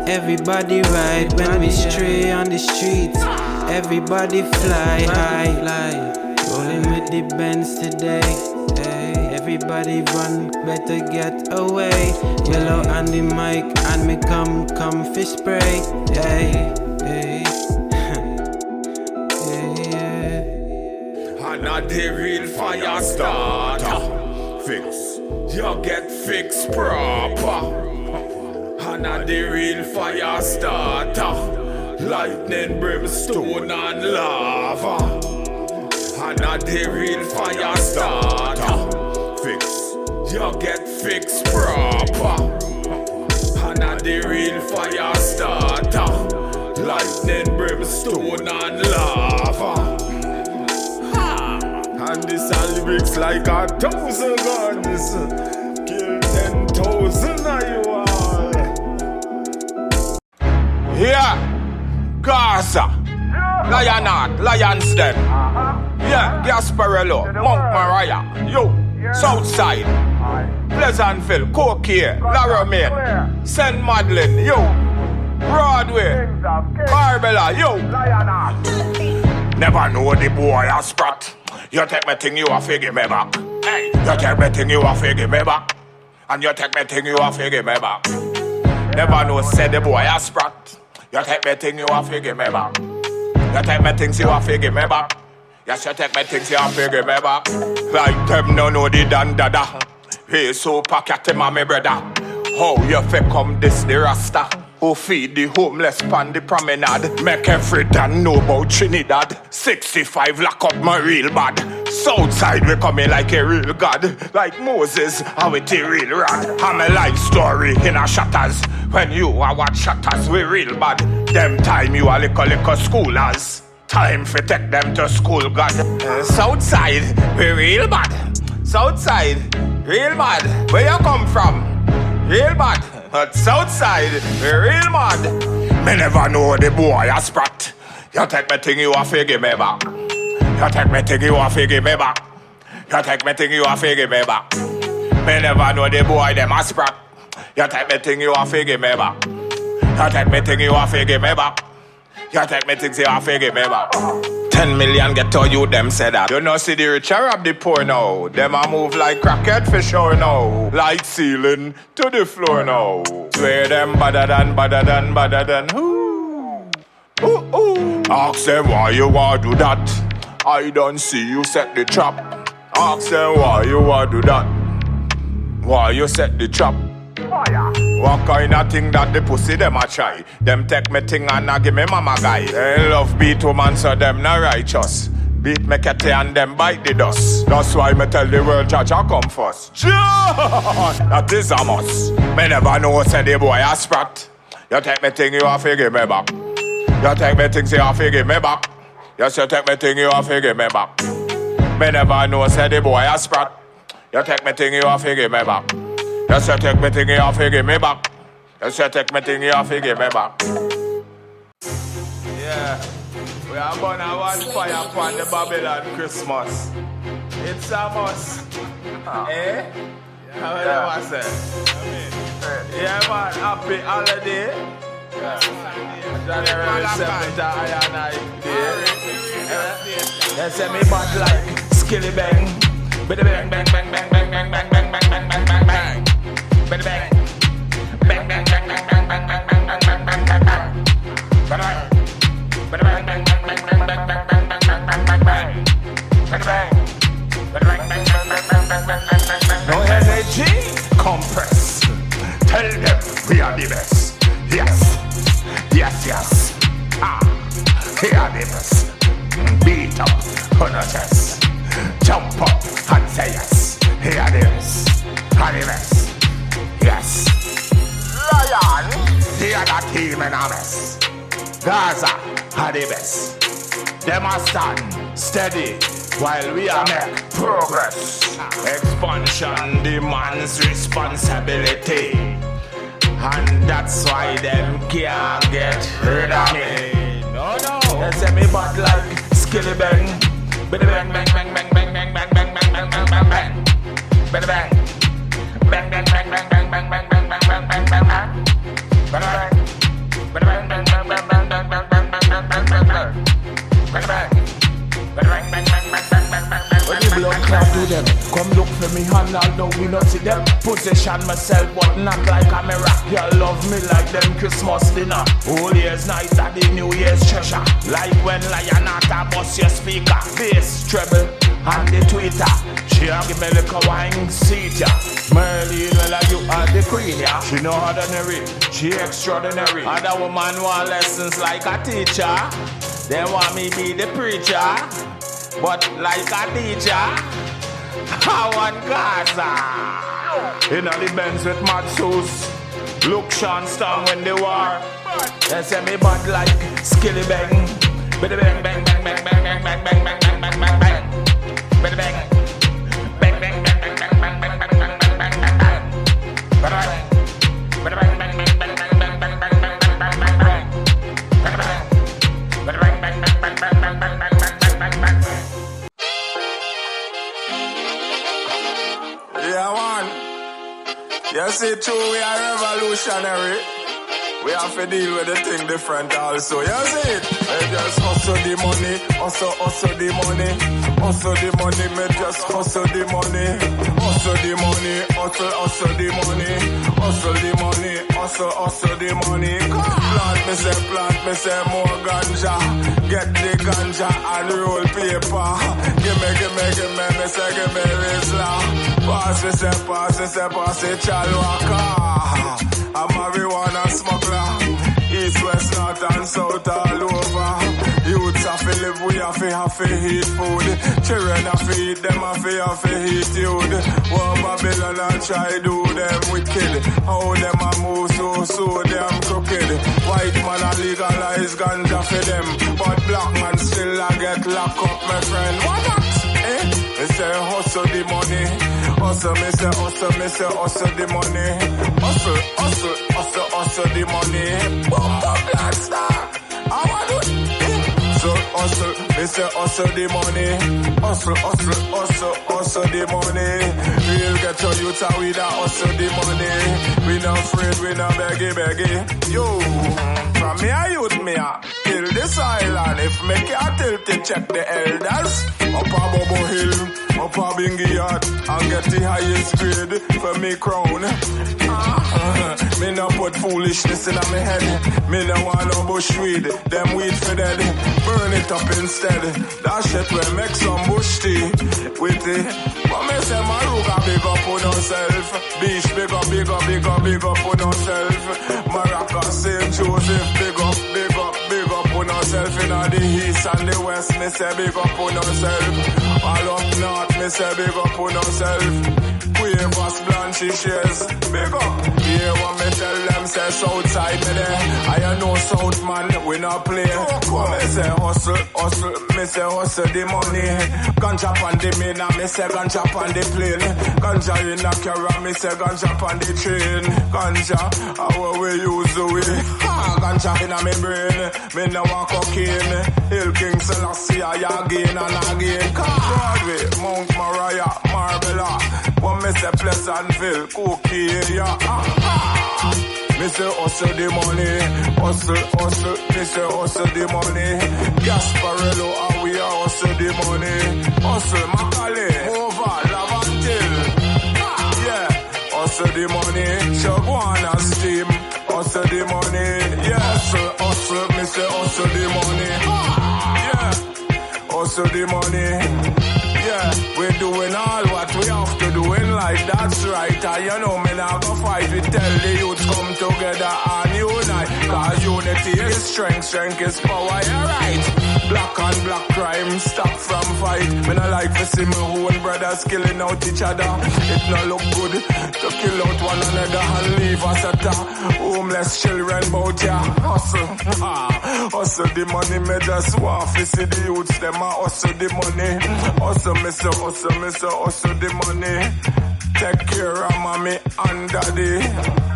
Everybody ride when we stray on the streets. Everybody fly high. Rolling with the Benz today. Hey. everybody run, better get away. Yellow on the mic and me come fish spray. Hey, hey. And not the real fire starter. Fix, you get fixed proper. And not the real fire starter. Lightning, brimstone and lava. And not the real fire starter. Fix, you get fixed proper. And not the real fire starter. Lightning, brimstone and lava. And this a lyrics like 1,000 guns. Kill 10,000 of you all. Yeah, Gaza, Lionheart, Lions Den. Yeah, Gasparello, Mount Mariah, yo, Southside, Pleasantville, Coquille, Laramie, St. Madeleine, yo, Broadway, Marbella, yo. Never know the boy a sprat. You take me thing, you a figure me back. Hey, you take me thing, you a figure me back. And you take me thing, you a figure me back. Never know say the boy a sprat. You take me thing, you a figure me back. You take me things, you a figure me back. Yes, you take me things, you a figure me back. Like them no know the dandada. Hey, so packet him and me brother. How you fi come this the Rasta? Who feed the homeless pan the promenade? Make every damn know about Trinidad. 65 lock up my real bad. Southside we coming like a real god. Like Moses, how with a real rod. I'm a life story in a shatters. When you are watch shatters we real bad. Them time you a little schoolers. Time for take them to school, God. Southside we real bad. Southside real bad. Where you come from? Real bad. At Southside, we real mad. Me never know the boy a sprat. You take me thing, you a figure me back. You take me thing, you a figure me back. You take me thing, you a figure me back. Me never know the boy them a sprat. You take me thing, you a figure me back. You take me thing, you a figure me back. You take me things, you a figure me back. 10 million get to you, them say that. You know see the rich or rob the poor now. Them a move like crackhead for sure now. Like ceiling to the floor now. Swear them badder than who? Ooh. Ask them why you want do that. I don't see you set the trap. Ask them why you want do that. Why you set the trap? What kind of thing that the pussy them a try? Them take me thing and a give me mama guy. They love beat woman so them not righteous. Beat me ketty and them bite the dust. That's why me tell the world judge I come first. That is a must. Me never know say the boy a sprat. You take me thing you a figure me back. You take me things you a figure me back. Yes you take me thing you a figure me back. Me never know say the boy a sprat. You take me thing you a figure me back. Yes, you take me thing, you have to give me back. Yes, you take me thing, you have to give me back. Yeah, we are gonna one fire upon the Babylon Christmas. It's a must. Eh? How do you say? Yeah, man, happy holiday. January 7th, I and I day. They say me back like skilly bang. Biddy bang, bang, bang, bang, bang, bang, bang, bang, bang, bang, bang, bang. Bang bang, bang bang bang bang bang bang bang bang bang bang bang bang bang. Bang bang bang bang bang bang bang bang bang bang bang bang bang. Bang bang, bang bang bang bang bang bang bang bang bang. No energy, compress. Tell them we are the best. Yes, yes, yes. Ah, we are the best. Beat up on our chest. Jump up and say yes. We are the best. Are the best. Yes. Lion, the other team in a mess. Gaza are the best. Them a stand steady while we are make progress. Expansion demands responsibility. And that's why them can't get rid of me. No. They say me bad like skilly bang. Biddy bang bang bang bang bang bang bang bang bang bang bang bang. Biddy bang. Bang bang bang bang bang bang bang bang bang bang bang bang bang. Bang bang bang bang bang bang bang bang bang bang bang bang bang bang. Bang bang bang bang bang bang bang bang bang bang. When the blood clot do them, come look for me hand all Position myself, but not like a mirror. You love me like them Christmas dinner. All year's night at the New Year's treasure. Like when Lionata bust your speaker. Bass, treble, and the tweeter. She a give me like a wine seat, ya. Merlin, well, you are the queen, ya. She no ordinary, she extraordinary. Other woman want lessons like a teacher. They want me be the preacher, but like a teacher, I want Gaza. In the Benz with Mad Sauce. Look Sean Storm when they war. They say me bad like Skilly Bang. Bang bang bang bang bang bang bang bang bang bang bang bang bang. Bang bang bang bang bang bang bang bang bang bang bang bang bang bang. Bang bang bang bang bang bang bang bang bang bang bang bang bang bang. Bang bang bang bang bang bang bang bang bang bang bang. Yeah, man. You see, true, we are revolutionary. We have to deal with the thing different also. You see it? We just hustle the money, hustle the money, hustle the money, me just hustle the money, hustle the money, hustle the money, hustle the money, hustle the money. Plant me say more ganja, get the ganja and roll paper. Give me say give me Rizla. Pass it, Chalwaka. I'm marijuana smuggler. East, west, north and south all over. Youths have to live, we have to eat food. Children have to eat, them have to eat youth. One Babylon and try do them wicked. How them a move so damn crooked. White man a legalize ganja for them, but black man still a get locked up, my friend. What that? Me say hustle the money, hustle the money, hustle the money. Bump blast I want to so hustle, me say hustle the money, hustle the money. We'll get your youth and we da hustle the money. We not afraid, we not beggy. Yo, from me a youth me a till this island. If me can't tilt it, check the elders. Up a Bobo Hill, up a Bingy Yard, and get the highest grade for me crown. Me no put foolishness in my head. Me no want no bush weed, them weed for dead. Burn it up instead. That shit will make some bush tea with it. But me say Maruga big up on herself. Beach big up on herself. Maracas, St. Joseph big up on herself. In the east and the west, me say big up on herself. All up north, me say big up on herself. Quavers, Blanche, shares, big up. Yeah, what me tell them, say Southside me there. I know South man, we not play. Me say hustle, me say hustle the money. Ganja pan the mina, me say ganja pan the plane. Ganja in the carrier, me say ganja pan the train. Ganja, how we use the way. Ganja in me brain, me no want cocaine. Hill King Selassie, I again and again. Broadway, Mount Moriah, Marbella. What me say Pleasantville, Cookie, yeah. Me say hustle the money, hustle, me say hustle the money. Gasparello, and we are hustle the money. Hustle, Macaulay, over, Lavantil. Yeah, hustle the money. Shaguana steam, hustle the money. Yeah, hustle, me say hustle the money. Yeah, hustle the money. Yeah, we're doing all what we have to do in life, that's right. And you know me now go fight, we tell the youth come together and unite. Cause unity is strength is power, you're right. Black on black crime, stop from fight. Me not like to see my own brothers killing out each other. It not look good to kill out one another and leave us at a homeless children bout ya. Hustle, hustle the money, me just want to see the youths, them a hustle the money. Hustle, me say hustle the money. Take care of mommy and daddy.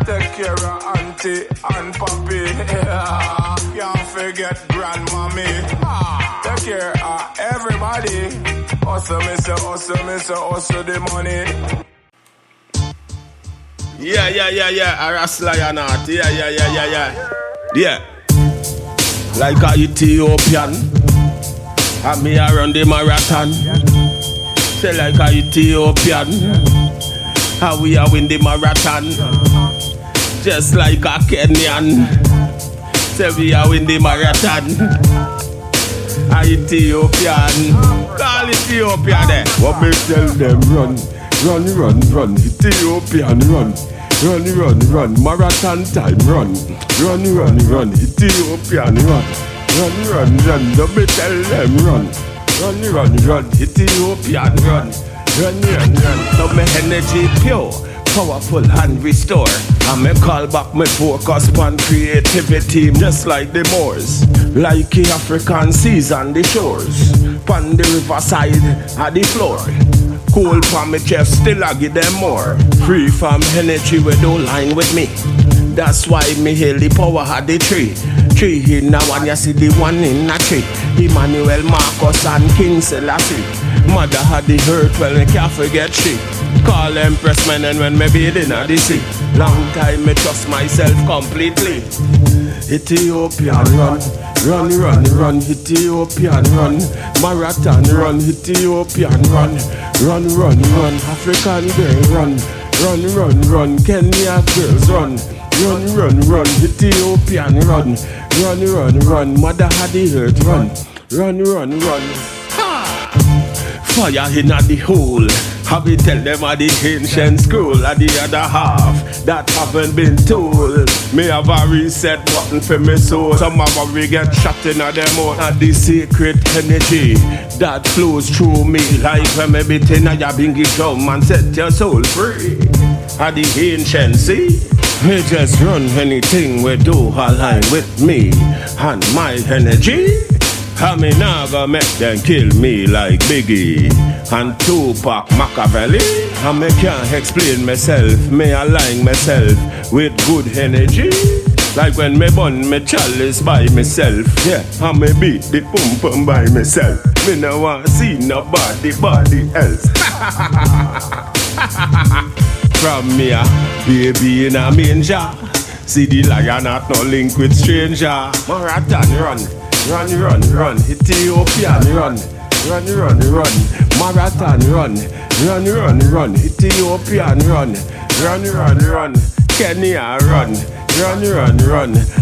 Take care of auntie and papi. Yeah. Can't forget grandmommy. Take care of everybody. Hustle, me say hustle the money. Yeah. Arasla not. Yeah. Like a Ethiopian. And me around the marathon. Say like a Ethiopian. How we are win the marathon, just like a Kenyan. Say we are win the marathon. A Ethiopian, call Ethiopia there. What me tell them run, run, Ethiopian run. Run, marathon time run, run, Ethiopian run, don't me tell them run, Ethiopian run. So my energy pure, powerful and restore. And me call back my focus on creativity, just like the Moors, like the African seas and the shores. Pon the riverside at the floor. Cool for me chest, still I give them more. Free from energy we don't line with me. That's why me hail the power of the tree. Tree in a one, you see the one in a tree. Emmanuel, Marcus and King Selassie. Mother had the hurt, well me can't forget she. Call Empress men and when me bathing at the sea. Long time me trust myself completely. Ethiopian run, Ethiopian run. Marathon run, Ethiopian run. Run, African girl run, Kenya girls run. Run, Ethiopian run, Mother had the hurt run. Fire in the hole. Have we tell them at the ancient school at the other half that haven't been told. Me have a reset button for me soul. Some of we get shot in a them out at the secret energy that flows through me. Like when me beat in a bingy drum and set your soul free. At the ancient sea. Me just run anything we do align with me and my energy. I me nah go make them kill me like Biggie and Tupac Machiavelli. And me can't explain myself, me align myself with good energy. Like when me bun me chalice by myself, yeah. And me beat the pum by myself. Me no want see nobody else. From me, baby in a manger. See the lion not no link with stranger. Marathon run, Ethiopian run. Marathon run, Ethiopian run. Kenya run,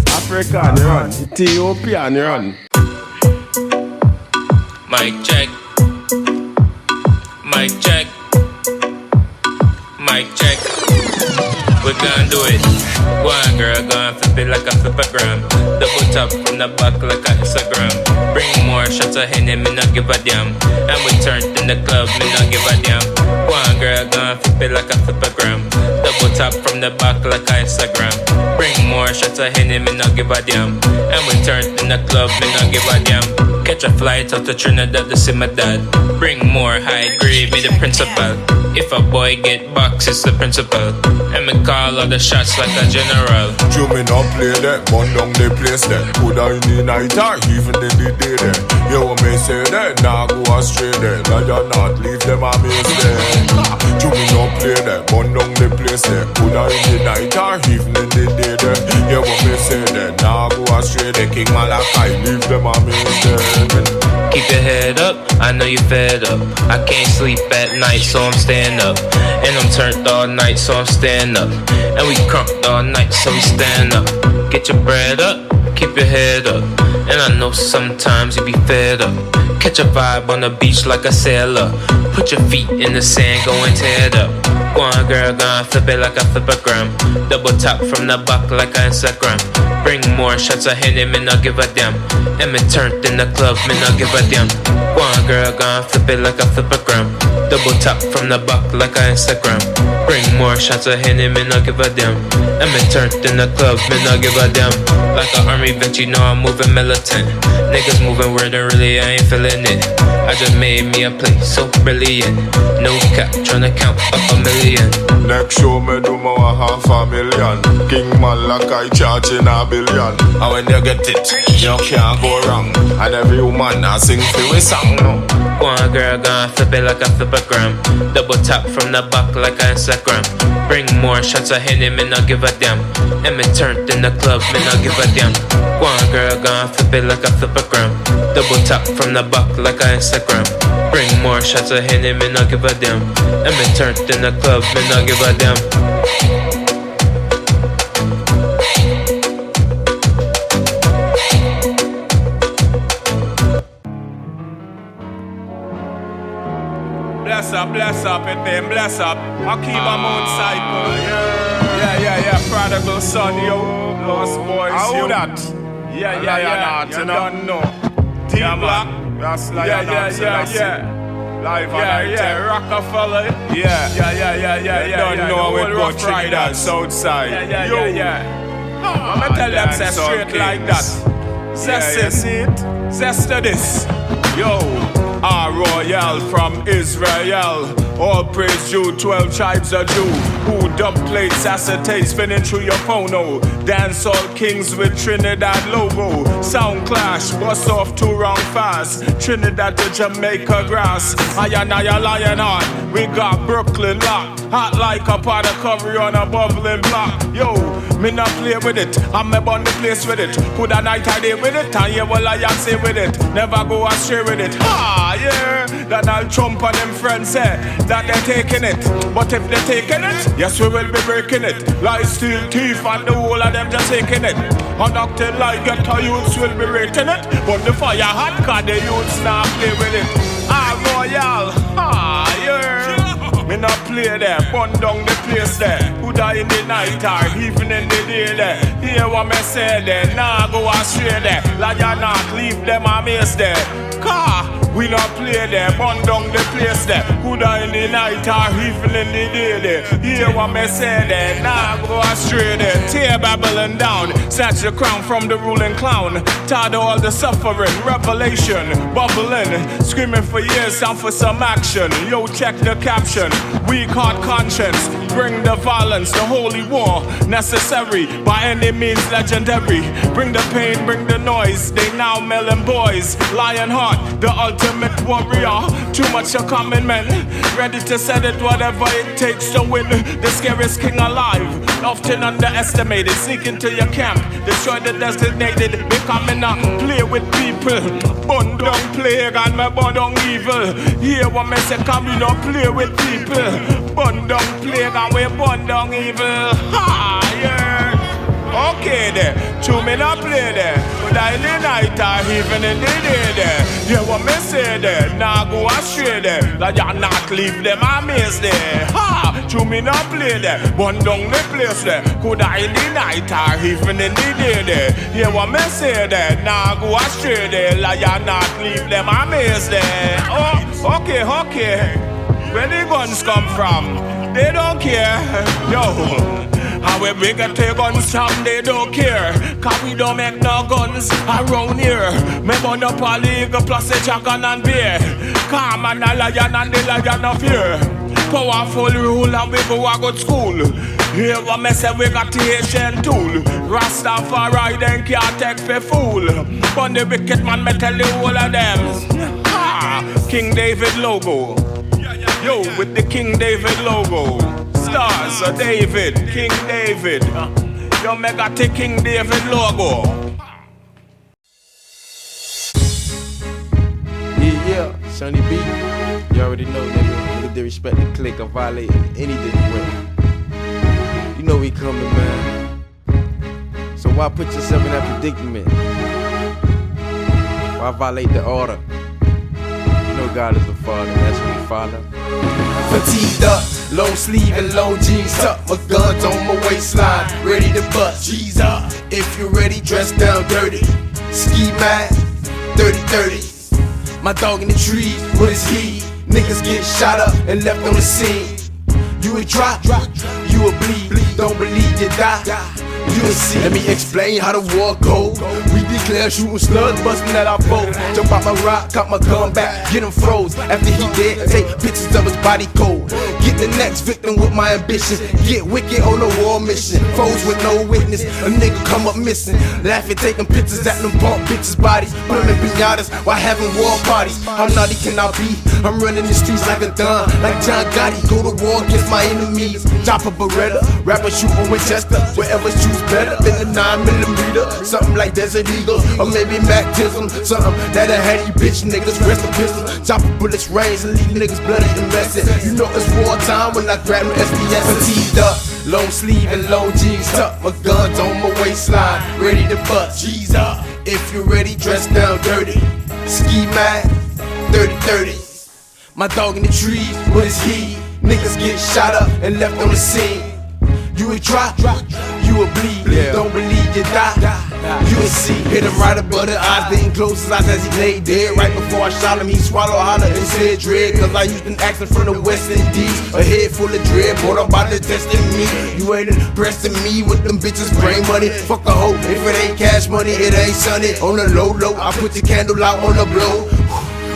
African run, Ethiopian run. Mic check. We gon' do it. Go on, girl, go on, flip it like a flippergram. Double tap from the back like a Instagram. Bring more shots of Henny, me not give a damn. And we turned in the club, me not give a damn. Go on, girl, go on, flip it like a flippergram. Double tap from the back like a Instagram. Bring more shots of Henny, me not give a damn. And we turned in the club, me not give a damn. Catch a flight out to Trinidad to see my dad. Bring more high grade, me the principal. If a boy get box, it's the principal. And me call all the shots like a general. You me not play that, burn down the place there. Coulda in the night or even in the day there. You want me say that, nah go astray there. Lion not leave them a maze there. You me not play that, burn down the place there. Coulda in the night or even in the day there. You want me say that, nah go astray there. King Malachi leave them a maze there. Keep your head up, I know you fed up. I can't sleep at night, so I'm staying up. And I'm turned all night, so I'm staying up. And we crunked all night, so we stand up. Get your bread up, keep your head up. And I know sometimes you be fed up. Catch a vibe on the beach like a sailor. Put your feet in the sand, go and tear it up. Go on, girl, go on, flip it like a flippergram. Double tap from the back like an Instagram. Bring more shots of Henny, me not give a damn. And me turned in the club, me not give a damn. Go on, girl, go on, flip it like a flippergram. Double tap from the back like an Instagram. Bring more shots of Henny, me not give a damn. And me turned in the club, me not give a damn. Like an army vet, you know I'm moving militant. Niggas moving weird and really I ain't feeling it. I just made me a play so brilliant. No cap, tryna count up a million. Next show me do more $500,000. King Malachi charging $1 billion. And when you get it, you can't go wrong. And every woman I sing for a song now. Go on, girl, go on, flip it like a flippergram. Double tap from the back like an Instagram. Bring more shots of Henny, me not give a damn. And me turned in the club, me not give a damn. Go on, girl, go on, flip it like a flippergram. Double tap from the back like an Instagram. Bring more shots of Henny, me not give a damn. And me turned in the club, me not give a damn. Bless up, it name, bless up. I keep my moon cycle. Yeah, prodigal son, yo. Lost boys, yo. That? Yeah, you don't know. T-Block. That's yeah. Live yeah, Rockefeller. Yeah. Don't know it, but try that Southside. Yeah. I'ma tell them say straight like that. Zest to this. Yo. Royal from Israel. All praise you, 12 tribes of Jew. Who dub plates, acetates, spinning through your phono. Dancehall kings with Trinidad logo. Sound clash, bust off too wrong fast. Trinidad to Jamaica grass. I Lionheart, we got Brooklyn locked. Hot like a pot of curry on a bubbling block. Yo, me not play with it, I'm on the place with it. Put a night I day with it, and yeah, well I say with it. Never go astray with it. Yeah, Donald Trump and them friends say that they're taking it. But if they're taking it, yes, we will be breaking it. Lie, steal, thief, and the whole of them just taking it. Conducted like ghetto youths will be rating it. But the fire hot, cause the youths now play with it. Royal, yeah. Me not play there, burn down the place there. Who die in the night or even in the day there. Hear what me say there, nah go astray there. Like you not leave them amaze there. Car, we not play there, burn down the place there. Who die in the night or even in the day there. Hear what me say there, nah go astray there. Tear Babylon down, snatch the crown from the ruling clown. Tired of all the suffering, revelation, bubbling. Screaming for years and for some action. Yo, check the caption. Weak heart conscience, bring the violence, the holy war, necessary by any means legendary. Bring the pain, bring the noise, they now melon boys. Lionheart, the ultimate warrior. Too much of common men, ready to set it whatever it takes to win. The scariest king alive, often underestimated. Sneak into your camp, destroy the designated. Becoming a play with people. Bun down plague and me bun down evil. Hear what me say, come we not play with people. Bun down plague and we bun down evil. Yeah. Okay there, two me not play there. But I in the night or even in the day there. Hear what me say there, nah go astray there. Like you not leave them amaze there. Two me not play there, bun down the place there. Could I in the night or even in the day there. Hear what me say there, nah go astray there. Like you not leave them amaze there. Oh, okay. Where the guns come from, they don't care. Yo, how we bring a take guns from, they don't care. Cause we don't make no guns around here. Me burn up a league plus a dragon and beer. Calm and a lion and the lion of fear. Powerful rule and we go a good school. Here what me say we got the Haitian tool. Rastafari then can't take for fool. But the wicked man me tell the whole of them. King David logo. Yo, with the King David logo. Stars of David, King David. Yo, me got the King David logo. Yeah, Sonny B. You already know, nigga. They respect the click or violate in any different way. You know we coming, man. So why put yourself in that predicament? Why violate the order? You know God is the Father, that's what we follow. Fatigued up, long sleeve and long jeans tucked. My guns on my waistline, ready to bust. G's up, if you're ready, dress down dirty. Ski mask, 30-30. My dog in the trees, what is he? Niggas get shot up and left on the scene. You a drop, you a bleed. Don't believe you die. You will see. Let me explain how the war goes. We declare shooting slugs, busting at our foes. Jump out my rock, cut my gun back, get him froze. After he dead, take pictures of his body cold. Get the next victim with my ambition. Get wicked on a war mission. Foes with no witness, a nigga come up missing. Laughing, taking pictures at them bump bitches' bodies. Put them in pinatas while having war parties. How naughty can I be? I'm running the streets like a Don, like John Gotti. Go to war against my enemies. Chop a Beretta, rapper shoot a Winchester. Wherever shoes better than the 9mm. Something like Desert Eagle, or maybe Mactism. Something that'll have you bitch niggas rest in pistol. Chopper bullets rains and leave niggas bloody and messy. You know it's wartime when I grab my SBS. Fatigued up, long sleeve and long jeans tucked. My guns on my waistline, ready to bust. G's up, if you're ready, dress down dirty. Ski mask, 30-30. My dog in the trees, what is he? Niggas get shot up and left on the scene. You a drop, you a bleed. Don't believe you die. You a see. Hit him right above the eyes, didn't close his eyes as he lay dead. Right before I shot him, he swallowed holler and said dread. Cause I used an accent from the West Indies. A head full of dread, brought up by the testing me. You ain't impressing me with them bitches brain money. Fuck a hoe, if it ain't cash money, it ain't sunny. On the low, I put the candle out on the blow.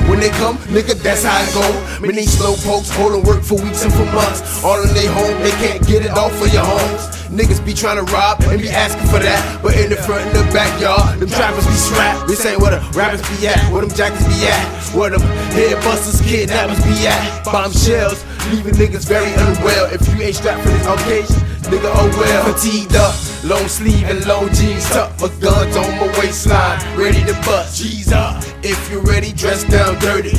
When they come, nigga, that's how it go. Many slow pokes holding work for weeks and for months. All in they home, they can't get it off for your homes. Niggas be trying to rob and be asking for that. But in the front and the backyard, them trappers be strapped. This ain't where the rappers be at, where them jackets be at, where them head busters, kidnappers be at. Bombshells, leaving niggas very unwell. If you ain't strapped for this occasion, nigga, oh well. Fatigued up, long sleeve and long jeans tucked. My guns on my waistline, ready to bust. G's up, if you're ready, dress down dirty.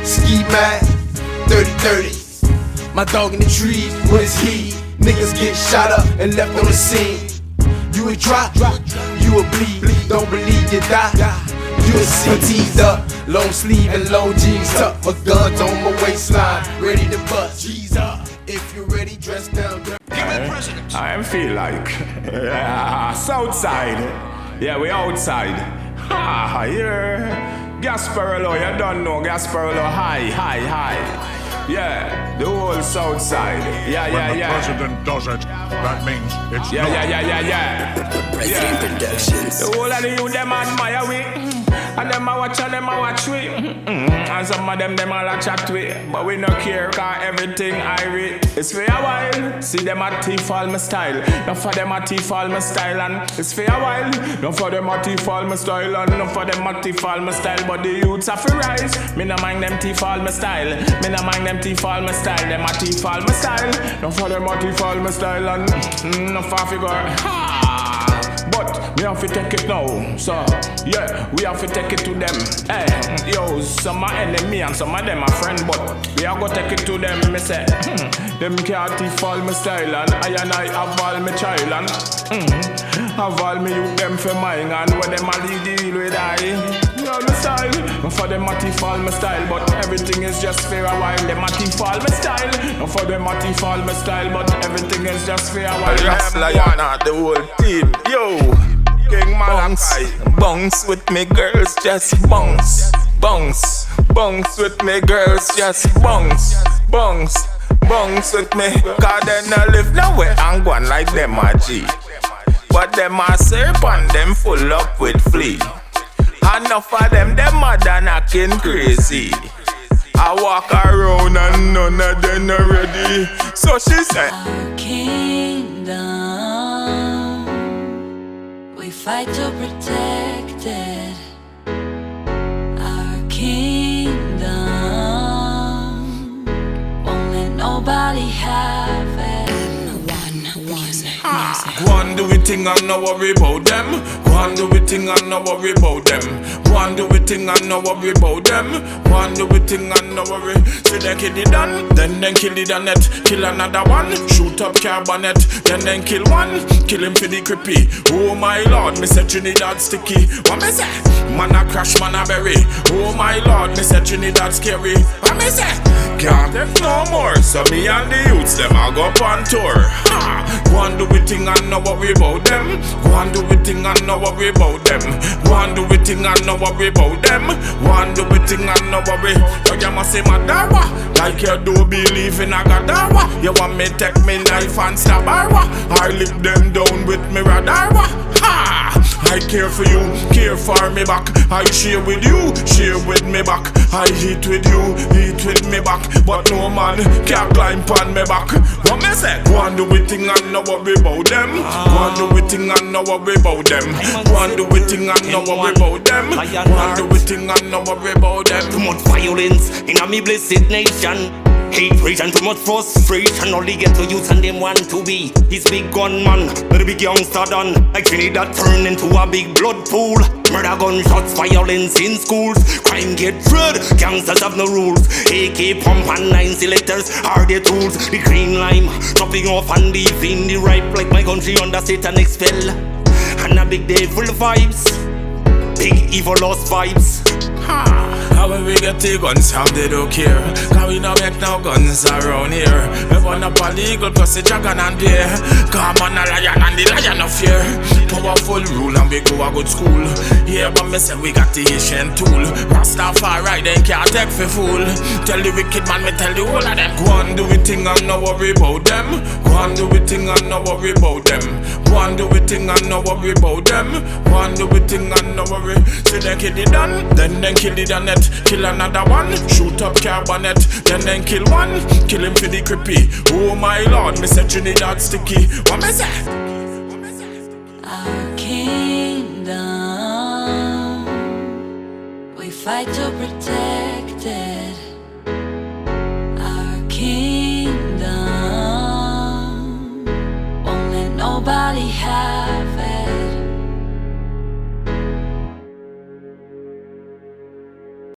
Ski mask, 30-30. My dog in the trees, what is he? Niggas get shot up and left on the scene. You a drop, you a bleed. Don't believe you die. You a see. Fatigued up, long sleeve and long jeans tucked. My guns on my waistline, ready to bust. G's up, if you're ready, dress down dirty. I feel like, yeah, Southside, yeah, we outside. Ha, yeah, Gasparilla, you don't know Gasparilla, high. Yeah, the whole Southside. Yeah. When the president does it, that means it's Yeah. President Productions. The whole of the youth, them admire we. And them a watch and them a watch we. And some of them all a chat we. But we no care, cause everything I read. It's for a while. See them a thief all my style. No for them a thief all my style. And it's for a while. No for them a thief all my style. And no for them a thief all my style. But the youths have to rise. Me no mind them thief all my style. Me no mind them thief all my style. Them a thief all my style. No for them a thief all my style. And no for figure. Ha! But we have to take it now, so yeah, we have to take it to them. Hey, yo, some are enemy and some of them are friend, but we are gonna take it to them. Me say, them can't thief all my style and I have all my child and have all me youth them for mine and when them a deal with I. On the style, no for them a thief all my style, but everything is just for a while. Them a thief all my style, no for them a thief all my style, but everything is just for a while. Just Lion, the whole team, yo, King Malachi, bounce with me girls, just bounce with me girls, just bounce with me. Cause they no live nowhere and go on like them a G, but them a serpent, them full up with flea. Enough of them mother acting crazy. I walk around and none of them are ready. So she said, our kingdom, we fight to protect it. Our kingdom, won't let nobody have it. Go on do it thing and no worry about them. Go on do it thing and no worry about them. Go on do it thing and no worry about them. Go on do it thing and no worry. See they kill it done, then kill the net. Kill another one, shoot up carbonet. Then kill one, kill him for the creepy. Oh my lord, me say Trinidad sticky. What me say? Man a crash, man a bury. Oh my lord, me say Trinidad scary. What me say? Can't take no more. So me and the youths them a go on tour. Ha! Go on do it thing and no worry about them. Go and do it thing and no worry about them. Go and do it thing and no worry about them. Go and do it thing and no worry. You must say my dawa, like you do believe in a gadawa. You want me take me knife and stab her? I lick them down with me radarwa. Ha! I care for you, care for me back. I share with you, share with me back. I eat with you, eat with me back. But no man can climb on me back. What me say? Go and do it thing and no worry about them. Go and do it thing and no worry about them. Go and do it thing and no worry about them. Go and do it thing and no worry about them. Too much violence in a me blessed nation. Hate and too much frustration. Only get to use and them want to be this big gunman, but a big youngster done. Like Trinidad turn into a big blood pool. Murder, gunshots, violence in schools. Crime get red, gangsters have no rules. AK pump and 9 selectors are their tools. The green lime, chopping off and leaving the ripe. Like my country under satanic spell. And a big day full of vibes. Big evil lost vibes. How when we get the guns, how they don't care. Cause we don't make no guns around here. We burn up a legal plus the dragon and bear. Come on a lion and the lion of fear. Powerful rule and we go a good school. Yeah, but me say we got the Asian tool. Rastafari they can't take for fool. Tell the wicked man, me tell the whole of them. Go and do we thing and no worry about them. Go and do we thing and no worry about them. Go and do we thing and no worry about them. Go and do we thing and no worry. See they kill it done, then they kill it on it. Kill another one, shoot up carbonet. Then kill one, kill him for the creepy. Oh my lord, me say Trinidad sticky. What me say? Our kingdom, we fight to protect it.